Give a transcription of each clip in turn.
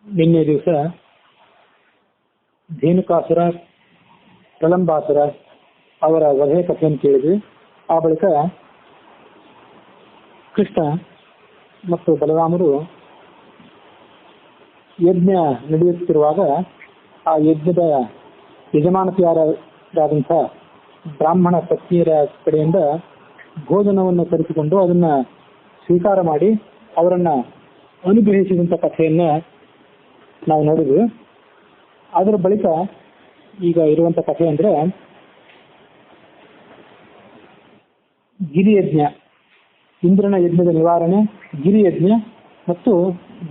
ನಿನ್ನೆ ದಿವಸ ಧೇನುಕಾಸುರ, ಪ್ರಲಂಬಾಸುರ ಅವರ ವಧೆ ಕಥೆಯನ್ನು ಕೇಳಿದ್ವಿ. ಆ ಬಳಿಕ ಕೃಷ್ಣ ಮತ್ತು ಬಲರಾಮರು ಯಜ್ಞ ನಡೆಯುತ್ತಿರುವಾಗ ಆ ಯಜ್ಞದ ಯಜಮಾನತಿಯಾರಾದಂಥ ಬ್ರಾಹ್ಮಣ ಪತ್ನಿಯರ ಕಡೆಯಿಂದ ಭೋಜನವನ್ನು ತರಿಸಿಕೊಂಡು ಅದನ್ನ ಸ್ವೀಕಾರ ಮಾಡಿ ಅವರನ್ನ ಅನುಗ್ರಹಿಸಿದಂಥ ಕಥೆಯನ್ನ ನಾವು ನೋಡಿದ್ವಿ. ಅದರ ಬಳಿಕ ಈಗ ಇರುವಂತ ಕಥೆ ಅಂದ್ರೆ ಗಿರಿಯಜ್ಞ, ಇಂದ್ರನ ಯಜ್ಞದ ನಿವಾರಣೆ, ಗಿರಿಯಜ್ಞ ಮತ್ತು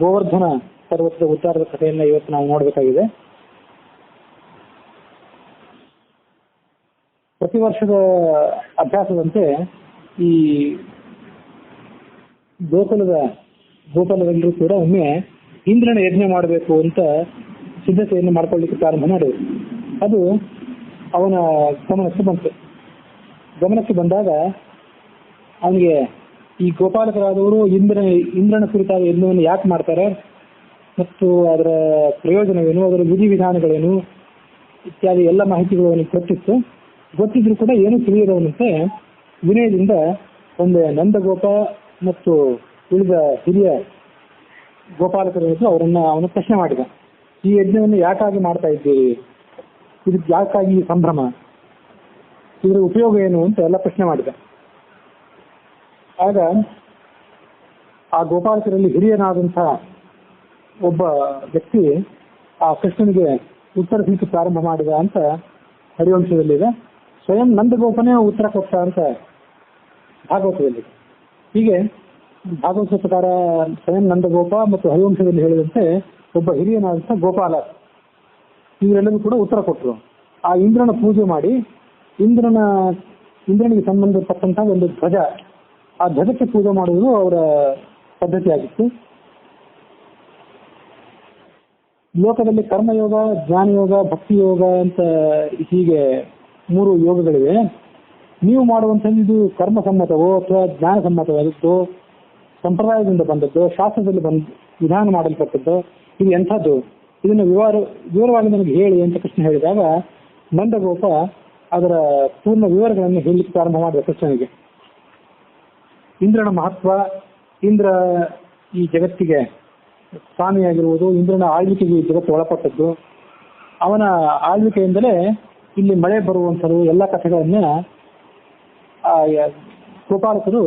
ಗೋವರ್ಧನ ಪರ್ವತದ ಉದ್ಧಾರದ ಕಥೆಯನ್ನ ಇವತ್ತು ನಾವು ನೋಡಬೇಕಾಗಿದೆ. ಪ್ರತಿ ವರ್ಷದ ಅಭ್ಯಾಸದಂತೆ ಈ ಗೋಪಾಲರೆಲ್ಲರೂ ಕೂಡ ಒಮ್ಮೆ ಇಂದ್ರನ ಯಜ್ಞ ಮಾಡಬೇಕು ಅಂತ ಸಿದ್ಧತೆಯನ್ನು ಮಾಡ್ಕೊಳ್ಳಿಕ್ಕೆ ಪ್ರಾರಂಭ ಮಾಡಿದ್ರು. ಅದು ಅವನ ಗಮನಕ್ಕೆ ಬಂದಾಗ ಅವನಿಗೆ ಈ ಗೋಪಾಲಕರಾದವರು ಇಂದ್ರನ ಕುರಿತಾದ ಯಜ್ಞವನ್ನು ಯಾಕೆ ಮಾಡ್ತಾರೆ ಮತ್ತು ಅದರ ಪ್ರಯೋಜನವೇನು, ಅದರ ವಿಧಿವಿಧಾನಗಳೇನು ಇತ್ಯಾದಿ ಎಲ್ಲ ಮಾಹಿತಿಗಳು ಅವನಿಗೆ ಗೊತ್ತಿದ್ರು ಕೂಡ ಏನೂ ತಿಳಿಯದವನಂತೆ ವಿನಯದಿಂದ ಒಂದು ನಂದಗೋಪ ಮತ್ತು ಉಳಿದ ಹಿರಿಯ ಗೋಪಾಲಕರು ಅವನು ಪ್ರಶ್ನೆ ಮಾಡಿದ. ಈ ಯಜ್ಞವನ್ನು ಯಾಕಾಗಿ ಮಾಡ್ತಾ ಇದ್ದೀರಿ, ಇದಕ್ಕೆ ಯಾಕಾಗಿ ಈ ಸಂಭ್ರಮ, ಇದರ ಉಪಯೋಗ ಏನು ಅಂತ ಎಲ್ಲ ಪ್ರಶ್ನೆ ಮಾಡಿದ. ಆಗ ಆ ಗೋಪಾಲಕರಲ್ಲಿ ಹಿರಿಯನಾದಂತಹ ಒಬ್ಬ ವ್ಯಕ್ತಿ ಆ ಕೃಷ್ಣನಿಗೆ ಉತ್ತರಿಸಲಿಕ್ಕೆ ಪ್ರಾರಂಭ ಮಾಡಿದ ಅಂತ ಹರಿವಂಶದಲ್ಲಿದೆ. ಸ್ವಯಂ ನಂದಗೋಪನೇ ಉತ್ತರ ಕೊಟ್ಟ ಅಂತ ಭಾಗವತದಲ್ಲಿ. ಹೀಗೆ ಭಾಗವತ ಪ್ರಕಾರ ಸ್ವಯಂ ನಂದಗೋಪ ಮತ್ತು ಹರಿವಂಶದಲ್ಲಿ ಹೇಳಿದಂತೆ ಒಬ್ಬ ಹಿರಿಯನಾದಂಥ ಗೋಪಾಲ ಇವರೆಲ್ಲರೂ ಕೂಡ ಉತ್ತರ ಕೊಟ್ಟರು. ಆ ಇಂದ್ರನ ಪೂಜೆ ಮಾಡಿ ಇಂದ್ರನಿಗೆ ಸಂಬಂಧಪಟ್ಟಂತಹ ಒಂದು ಧ್ವಜ, ಆ ಧ್ವಜಕ್ಕೆ ಪೂಜೆ ಮಾಡುವುದು ಅವರ ಪದ್ಧತಿಯಾಗಿತ್ತು. ಲೋಕದಲ್ಲಿ ಕರ್ಮಯೋಗ, ಜ್ಞಾನಯೋಗ, ಭಕ್ತಿ ಯೋಗ ಅಂತ ಹೀಗೆ 3 ಯೋಗಗಳಿವೆ. ನೀವು ಮಾಡುವಂಥದ್ದು ಇದು ಕರ್ಮಸಮ್ಮತವೋ ಅಥವಾ ಜ್ಞಾನ ಸಮ್ಮತವಾದದ್ದು, ಸಂಪ್ರದಾಯದಿಂದ ಬಂದದ್ದು, ಶಾಸ್ತ್ರದಲ್ಲಿ ವಿಧಾನ ಮಾಡಲ್ಪಟ್ಟದ್ದು, ಇದು ಎಂಥದ್ದು, ಇದನ್ನು ವಿವರವಾಗಿ ನನಗೆ ಹೇಳಿ ಅಂತ ಕೃಷ್ಣ ಹೇಳಿದಾಗ ನಂದಗೋಪ ಅದರ ಪೂರ್ಣ ವಿವರಗಳನ್ನು ಹೇಳಲಿಕ್ಕೆ ಪ್ರಾರಂಭ ಮಾಡಿದ ಕೃಷ್ಣನಿಗೆ. ಇಂದ್ರನ ಮಹತ್ವ, ಇಂದ್ರ ಈ ಜಗತ್ತಿಗೆ ಸ್ವಾಮಿಯಾಗಿರುವುದು, ಇಂದ್ರನ ಆಳ್ವಿಕೆಗೆ ಈ ಜಗತ್ತು ಒಳಪಟ್ಟದ್ದು, ಅವನ ಆಳ್ವಿಕೆಯಿಂದಲೇ ಇಲ್ಲಿ ಮಳೆ ಬರುವಂಥದ್ದು ಎಲ್ಲ ಕಥೆಗಳನ್ನ ಗೋಪಾಲಕರು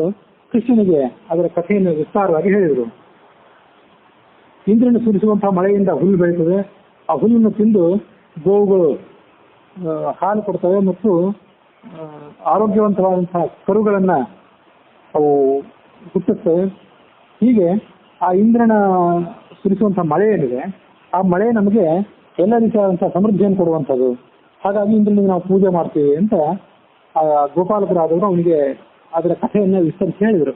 ಕೃಷ್ಣನಿಗೆ ಅದರ ಕಥೆಯನ್ನು ವಿಸ್ತಾರವಾಗಿ ಹೇಳಿದರು. ಇಂದ್ರನು ಸುರಿಸುವಂತಹ ಮಳೆಯಿಂದ ಹುಲ್ಲು ಬೆಳೀತದೆ, ಆ ಹುಲ್ಲನ್ನು ತಿಂದು ಗೋವುಗಳು ಹಾಲು ಕೊಡ್ತವೆ ಮತ್ತು ಆರೋಗ್ಯವಂತವಾದಂತಹ ಕರುಗಳನ್ನ ಅವು ಹುಟ್ಟುತ್ತವೆ. ಹೀಗೆ ಆ ಇಂದ್ರನ ಸುರಿಸುವಂತಹ ಮಳೆ ಏನಿದೆ, ಆ ಮಳೆ ನಮಗೆ ಎಲ್ಲ ರೀತಿಯಾದಂತಹ ಸಮೃದ್ಧಿಯನ್ನು ಕೊಡುವಂಥದ್ದು. ಹಾಗಾಗಿ ಇಂದ್ರನಿಗೆ ನಾವು ಪೂಜೆ ಮಾಡ್ತೀವಿ ಅಂತ ಆ ಗೋಪಾಲಕರಾದವರು ಅವನಿಗೆ ಅದರ ಕಥೆಯನ್ನ ವಿಸ್ತರಿಸಿ ಹೇಳಿದರು.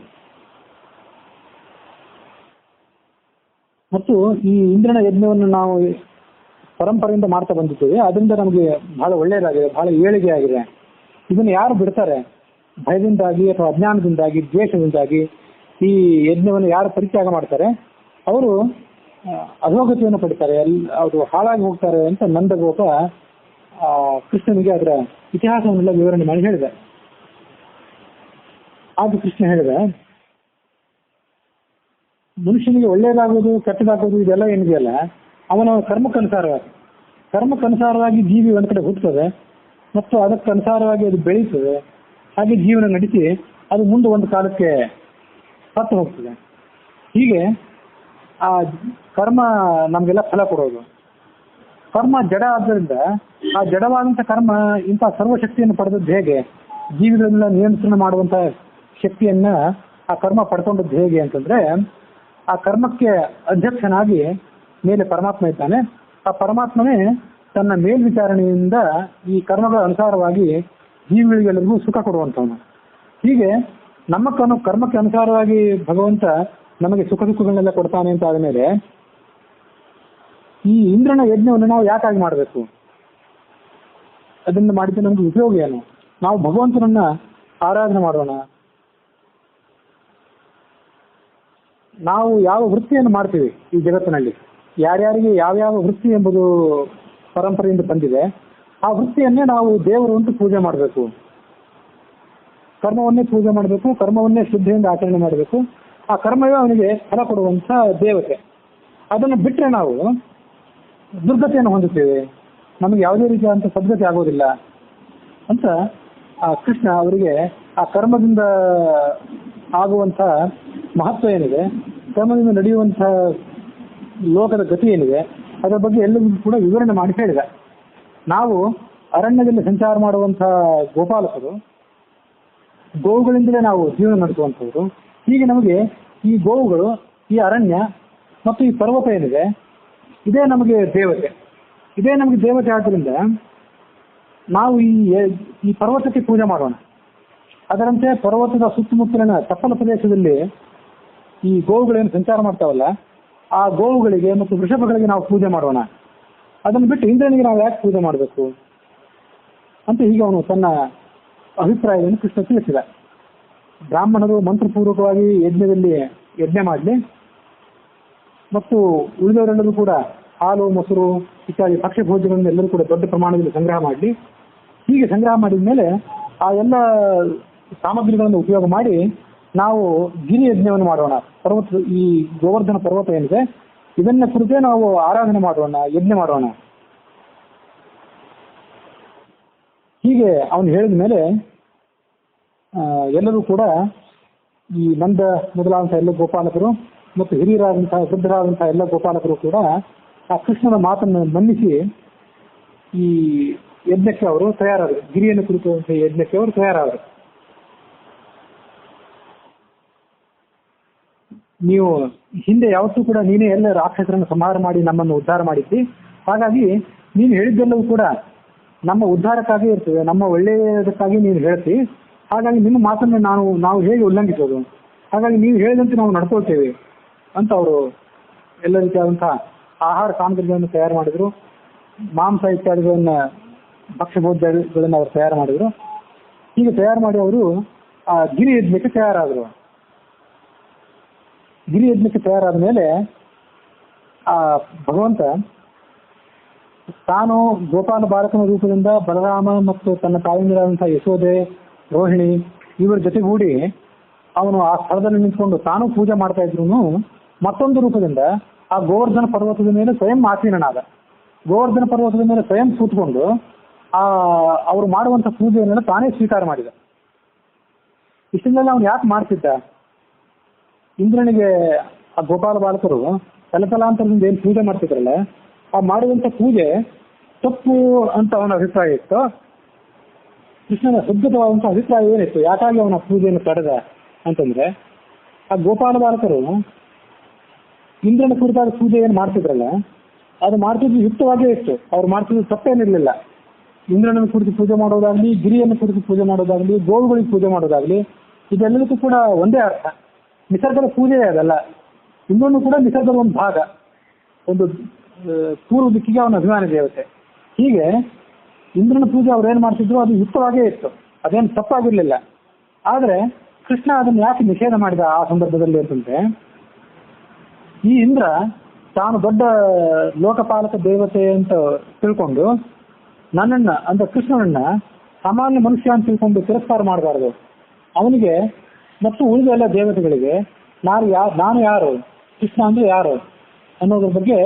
ಮತ್ತು ಈ ಇಂದ್ರನ ಯಜ್ಞವನ್ನು ನಾವು ಪರಂಪರೆಯಿಂದ ಮಾಡ್ತಾ ಬಂದಿದ್ದೇವೆ. ಅದರಿಂದ ನಮಗೆ ಬಹಳ ಒಳ್ಳೆಯದಾಗಿದೆ, ಬಹಳ ಏಳಿಗೆ ಆಗಿದೆ. ಇದನ್ನು ಯಾರು ಬಿಡ್ತಾರೆ, ಭಯದಿಂದಾಗಿ ಅಥವಾ ಅಜ್ಞಾನದಿಂದಾಗಿ, ದ್ವೇಷದಿಂದಾಗಿ ಈ ಯಜ್ಞವನ್ನು ಯಾರು ಪರಿತ್ಯಾಗ ಮಾಡ್ತಾರೆ ಅವರು ಅಧೋಗತಿಯನ್ನು ಪಡಿತಾರೆ, ಅವರು ಹಾಳಾಗಿ ಹೋಗ್ತಾರೆ ಅಂತ ನಂದಗೋಪ ಕೃಷ್ಣನಿಗೆ ಅದರ ಇತಿಹಾಸವನ್ನೆಲ್ಲ ವಿವರಣೆ ಮಾಡಿ ಹೇಳಿದೆ. ಆಗ ಕೃಷ್ಣ ಹೇಳಿದ, ಮನುಷ್ಯನಿಗೆ ಒಳ್ಳೆಯದಾಗೋದು ಕೆಟ್ಟದಾಗೋದು ಇದೆಲ್ಲ ಏನಿದೆಯಲ್ಲ ಅವನ ಕರ್ಮಕ್ಕನುಸಾರವಾಗಿ ಜೀವಿ ಒಂದ್ ಕಡೆ ಹುಟ್ಟುತ್ತದೆ ಮತ್ತು ಅದಕ್ಕನುಸಾರವಾಗಿ ಅದು ಬೆಳೀತದೆ. ಹಾಗೆ ಜೀವನ ನಡೆಸಿ ಅದು ಮುಂದೆ ಒಂದು ಕಾಲಕ್ಕೆ ಸತ್ತು ಹೋಗ್ತದೆ. ಹೀಗೆ ಆ ಕರ್ಮ ನಮಗೆಲ್ಲ ಫಲ ಕೊಡೋದು. ಕರ್ಮ ಜಡ ಆದ್ದರಿಂದ ಆ ಜಡವಾದಂಥ ಕರ್ಮ ಇಂಥ ಸರ್ವಶಕ್ತಿಯನ್ನು ಪಡೆದದ್ದು ಹೇಗೆ, ಜೀವಿಗಳನ್ನೆಲ್ಲ ನಿಯಂತ್ರಣ ಮಾಡುವಂಥ ಶಕ್ತಿಯನ್ನ ಆ ಕರ್ಮ ಪಡ್ಕೊಂಡದ್ದು ಹೇಗೆ ಅಂತಂದ್ರೆ, ಆ ಕರ್ಮಕ್ಕೆ ಅಧ್ಯಕ್ಷನಾಗಿ ಮೇಲೆ ಪರಮಾತ್ಮ ಇದ್ದಾನೆ. ಆ ಪರಮಾತ್ಮನೇ ತನ್ನ ಮೇಲ್ವಿಚಾರಣೆಯಿಂದ ಈ ಕರ್ಮಗಳ ಅನುಸಾರವಾಗಿ ಜೀವಿಗಳಿಗೆಲ್ಲರಿಗೂ ಸುಖ ಕೊಡುವಂಥವನು. ಹೀಗೆ ನಮ್ಮ ಕರ್ಮಕ್ಕೆ ಅನುಸಾರವಾಗಿ ಭಗವಂತ ನಮಗೆ ಸುಖ ದುಃಖಗಳನ್ನೆಲ್ಲ ಕೊಡ್ತಾನೆ ಅಂತ ಆದಮೇಲೆ ಈ ಇಂದ್ರನ ಯಜ್ಞವನ್ನು ನಾವು ಯಾಕಾಗಿ ಮಾಡಬೇಕು, ಅದನ್ನು ಮಾಡಿದ್ರೆ ನಮ್ಗೆ ಉಪಯೋಗ ಏನು, ನಾವು ಭಗವಂತನನ್ನ ಆರಾಧನೆ ಮಾಡೋಣ. ನಾವು ಯಾವ ವೃತ್ತಿಯನ್ನು ಮಾಡ್ತೀವಿ ಈ ಜಗತ್ತಿನಲ್ಲಿ, ಯಾರ್ಯಾರಿಗೆ ಯಾವ್ಯಾವ ವೃತ್ತಿ ಎಂಬುದು ಪರಂಪರೆಯಿಂದ ಬಂದಿದೆ, ಆ ವೃತ್ತಿಯನ್ನೇ ನಾವು ದೇವರು ಅಂತ ಪೂಜೆ ಮಾಡಬೇಕು, ಕರ್ಮವನ್ನೇ ಪೂಜೆ ಮಾಡಬೇಕು, ಕರ್ಮವನ್ನೇ ಶ್ರದ್ಧೆಯಿಂದ ಆಚರಣೆ ಮಾಡಬೇಕು. ಆ ಕರ್ಮವೇ ಅವನಿಗೆ ಫಲ ಕೊಡುವಂಥ ದೇವತೆ. ಅದನ್ನು ಬಿಟ್ಟರೆ ನಾವು ದುರ್ಗತಿಯನ್ನು ಹೊಂದುತ್ತೇವೆ, ನಮಗೆ ಯಾವುದೇ ರೀತಿಯಾದಂಥ ಸದ್ಗತಿ ಆಗೋದಿಲ್ಲ ಅಂತ ಆ ಕೃಷ್ಣ ಅವರಿಗೆ ಆ ಕರ್ಮದಿಂದ ಆಗುವಂಥ ಮಹತ್ವ ಏನಿದೆ, ಕರ್ಮದಿಂದ ನಡೆಯುವಂಥ ಲೋಕದ ಗತಿ ಏನಿದೆ, ಅದರ ಬಗ್ಗೆ ಎಲ್ಲರಿಗೂ ಕೂಡ ವಿವರಣೆ ಮಾಡಿ ಹೇಳಿದ. ನಾವು ಅರಣ್ಯದಲ್ಲಿ ಸಂಚಾರ ಮಾಡುವಂಥ ಗೋಪಾಲಕರು, ಗೋವುಗಳಿಂದಲೇ ನಾವು ಜೀವನ ನಡೆಸುವಂಥವ್ರು. ಹೀಗೆ ನಮಗೆ ಈ ಗೋವುಗಳು, ಈ ಅರಣ್ಯ ಮತ್ತು ಈ ಪರ್ವತ ಏನಿದೆ, ಇದೇ ನಮಗೆ ದೇವತೆ. ಇದೇ ನಮಗೆ ದೇವತೆ ಆದ್ದರಿಂದ ನಾವು ಈ ಪರ್ವತಕ್ಕೆ ಪೂಜೆ ಮಾಡೋಣ. ಅದರಂತೆ ಪರ್ವತದ ಸುತ್ತಮುತ್ತಲಿನ ತಪ್ಪಲ ಪ್ರದೇಶದಲ್ಲಿ ಈ ಗೋವುಗಳೇನು ಸಂಚಾರ ಮಾಡ್ತಾವಲ್ಲ, ಆ ಗೋವುಗಳಿಗೆ ಮತ್ತು ವೃಷಭಗಳಿಗೆ ನಾವು ಪೂಜೆ ಮಾಡೋಣ. ಅದನ್ನು ಬಿಟ್ಟು ಇಂದ್ರನಿಗೆ ನಾವು ಯಾಕೆ ಪೂಜೆ ಮಾಡಬೇಕು ಅಂತ ಹೀಗೆ ಅವನು ತನ್ನ ಅಭಿಪ್ರಾಯವನ್ನು ಕೃಷ್ಣ ತಿಳಿಸಿದ. ಬ್ರಾಹ್ಮಣರು ಮಂತ್ರಪೂರ್ವಕವಾಗಿ ಯಜ್ಞದಲ್ಲಿ ಯಜ್ಞ ಮಾಡಲಿ ಮತ್ತು ಉಳಿದವರೆಲ್ಲರೂ ಕೂಡ ಹಾಲು ಮೊಸರು ಇತ್ಯಾದಿ ಭಕ್ಷ್ಯ ಭೋಜ್ಯಗಳನ್ನು ಎಲ್ಲರೂ ಕೂಡ ದೊಡ್ಡ ಪ್ರಮಾಣದಲ್ಲಿ ಸಂಗ್ರಹ ಮಾಡಲಿ. ಹೀಗೆ ಸಂಗ್ರಹ ಮಾಡಿದ ಮೇಲೆ ಆ ಎಲ್ಲ ಸಾಮಗ್ರಿಗಳನ್ನು ಉಪಯೋಗ ಮಾಡಿ ನಾವು ಗಿರಿ ಯಜ್ಞವನ್ನು ಮಾಡೋಣ. ಈ ಗೋವರ್ಧನ ಪರ್ವತ ಏನಿದೆ ಇದನ್ನ ಕುರಿತೇ ನಾವು ಆರಾಧನೆ ಮಾಡೋಣ, ಯಜ್ಞ ಮಾಡೋಣ. ಹೀಗೆ ಅವನು ಹೇಳಿದ ಮೇಲೆ ಎಲ್ಲರೂ ಕೂಡ ಈ ನಂದ ಮೊದಲಾದಂತಹ ಎಲ್ಲ ಗೋಪಾಲಕರು ಮತ್ತು ಹಿರಿಯರಾದಂತಹ ವೃದ್ಧರಾದಂತಹ ಎಲ್ಲ ಗೋಪಾಲಕರು ಕೂಡ ಆ ಕೃಷ್ಣನ ಮಾತನ್ನು ಮನ್ನಿಸಿ ಈ ಯಜ್ಞಕ್ಕೆ ಅವರು ತಯಾರಾದರು. ಗಿರಿಯನ್ನು ಕುರಿತಂತ ಯಜ್ಞಕ್ಕೆ ಅವರು ತಯಾರಾದರು. ನೀವು ಹಿಂದೆ ಯಾವತ್ತೂ ಕೂಡ ನೀನೇ ಎಲ್ಲ ರಾಕ್ಷಸರನ್ನು ಸಂಹಾರ ಮಾಡಿ ನಮ್ಮನ್ನು ಉದ್ಧಾರ ಮಾಡಿದ್ದಿ, ಹಾಗಾಗಿ ನೀನು ಹೇಳಿದ್ದೆಲ್ಲವೂ ಕೂಡ ನಮ್ಮ ಉದ್ಧಾರಕ್ಕಾಗಿ ಇರ್ತದೆ, ನಮ್ಮ ಒಳ್ಳೆಯದಕ್ಕಾಗಿ ನೀನು ಹೇಳ್ತಿ. ಹಾಗಾಗಿ ನಿಮ್ಮ ಮಾತನ್ನು ನಾವು ಹೇಗೆ ಉಲ್ಲಂಘಿಸೋದು, ಹಾಗಾಗಿ ನೀವು ಹೇಳಿದಂತೆ ನಾವು ನಡ್ಕೊಳ್ತೇವೆ ಅಂತ ಅವರು ಎಲ್ಲ ರೀತಿಯಾದಂತಹ ಆಹಾರ ಸಾಮಗ್ರಿಗಳನ್ನು ತಯಾರು ಮಾಡಿದರು. ಮಾಂಸ ಇತ್ಯಾದಿಗಳನ್ನು ಭಕ್ಷ್ಯಭೋಜ್ಯಗಳನ್ನು ಅವರು ತಯಾರು ಮಾಡಿದರು. ಹೀಗೆ ತಯಾರು ಮಾಡಿ ಅವರು ಆ ಗಿರಿ ಯಜ್ಞಕ್ಕೆ ತಯಾರಾದರು. ಗಿರಿ ಯಜ್ಞಕ್ಕೆ ತಯಾರಾದ ಮೇಲೆ ಆ ಭಗವಂತ ತಾನು ಗೋಪಾಲ ಬಾಲಕನ ರೂಪದಿಂದ ಬಲರಾಮ ಮತ್ತು ತನ್ನ ತಾಯಿಯರಾದಂತಹ ಯಶೋದೆ, ರೋಹಿಣಿ ಇವರ ಜೊತೆಗೂಡಿ ಅವನು ಆ ಸ್ಥಳದಲ್ಲಿ ನಿಂತ್ಕೊಂಡು ತಾನು ಪೂಜೆ ಮಾಡ್ತಾ ಇದ್ರು. ಮತ್ತೊಂದು ರೂಪದಿಂದ ಆ ಗೋವರ್ಧನ ಪರ್ವತದ ಮೇಲೆ ಸ್ವಯಂ ಆಸೀನನಾದ. ಗೋವರ್ಧನ ಪರ್ವತದ ಮೇಲೆ ಸ್ವಯಂ ಕೂತ್ಕೊಂಡು ಅವರು ಮಾಡುವಂಥ ಪೂಜೆಯನ್ನೆಲ್ಲ ತಾನೇ ಸ್ವೀಕಾರ ಮಾಡಿದ. ಇಷ್ಟನ್ನೆಲ್ಲ ಅವನು ಯಾಕೆ ಮಾಡ್ತಿದ್ದ? ಇಂದ್ರನಿಗೆ ಆ ಗೋಪಾಲ ಬಾಲಕರು ತಲತಲಾಂತರದಿಂದ ಏನು ಪೂಜೆ ಮಾಡ್ತಿದ್ರಲ್ಲ, ಆ ಮಾಡುವಂಥ ಪೂಜೆ ತಪ್ಪು ಅಂತ ಅವನ ಅಭಿಪ್ರಾಯ ಇತ್ತು. ಕೃಷ್ಣನ ಶುದ್ಧವಾದಂಥ ಅಭಿಪ್ರಾಯ ಏನಿತ್ತು, ಯಾಕಾಗಿ ಅವನ ಪೂಜೆಯನ್ನು ತಡೆದ ಅಂತಂದ್ರೆ, ಆ ಗೋಪಾಲ ಬಾಲಕರು ಇಂದ್ರನ ಕುರಿತಾದ ಪೂಜೆ ಏನು ಮಾಡ್ತಿದ್ರಲ್ಲ ಅದು ಮಾಡ್ತಿದ್ದು ಯುಕ್ತವಾಗೇ ಇತ್ತು. ಅವ್ರು ಮಾಡ್ತಿದ್ದು ತಪ್ಪೇನಿರಲಿಲ್ಲ. ಇಂದ್ರನ ಕುರಿತು ಪೂಜೆ ಮಾಡೋದಾಗ್ಲಿ, ಗಿರಿಯನ್ನು ಕುರಿತು ಪೂಜೆ ಮಾಡೋದಾಗ್ಲಿ, ಗೋವುಗಳಿಗೆ ಪೂಜೆ ಮಾಡೋದಾಗ್ಲಿ, ಇದೆಲ್ಲದಕ್ಕೂ ಕೂಡ ಒಂದೇ ಅರ್ಥ. ನಿಸರ್ಗದ ಪೂಜೆಯೇ ಅದಲ್ಲ. ಇಂದ್ರನು ಕೂಡ ನಿಸರ್ಗದ ಒಂದು ಭಾಗ, ಒಂದು ಪೂರ್ವ ದಿಕ್ಕಿಗೆ ಅವನ ಅಭಿಮಾನಿ ದೇವತೆ. ಹೀಗೆ ಇಂದ್ರನ ಪೂಜೆ ಅವ್ರು ಏನು ಮಾಡ್ತಿದ್ರು ಅದು ಯುಕ್ತವಾಗೇ ಇತ್ತು, ಅದೇನು ತಪ್ಪಾಗಿರ್ಲಿಲ್ಲ. ಆದರೆ ಕೃಷ್ಣ ಅದನ್ನು ಯಾಕೆ ನಿಷೇಧ ಮಾಡಿದ ಆ ಸಂದರ್ಭದಲ್ಲಿ ಅಂತಂದ್ರೆ, ಈ ಇಂದ್ರ ತಾನು ದೊಡ್ಡ ಲೋಕಪಾಲಕ ದೇವತೆ ಅಂತ ತಿಳ್ಕೊಂಡು ನನ್ನನ್ನ ಅಂದ್ರೆ ಕೃಷ್ಣನನ್ನ ಸಾಮಾನ್ಯ ಮನುಷ್ಯ ಅಂತ ತಿಳ್ಕೊಂಡು ತಿರಸ್ಕಾರ ಮಾಡಬಾರ್ದು. ಅವನಿಗೆ ಮತ್ತು ಉಳಿದ ಎಲ್ಲ ದೇವತೆಗಳಿಗೆ ನಾನು ಯಾರು, ಕೃಷ್ಣ ಅಂದ್ರೆ ಯಾರು ಅನ್ನೋದ್ರ ಬಗ್ಗೆ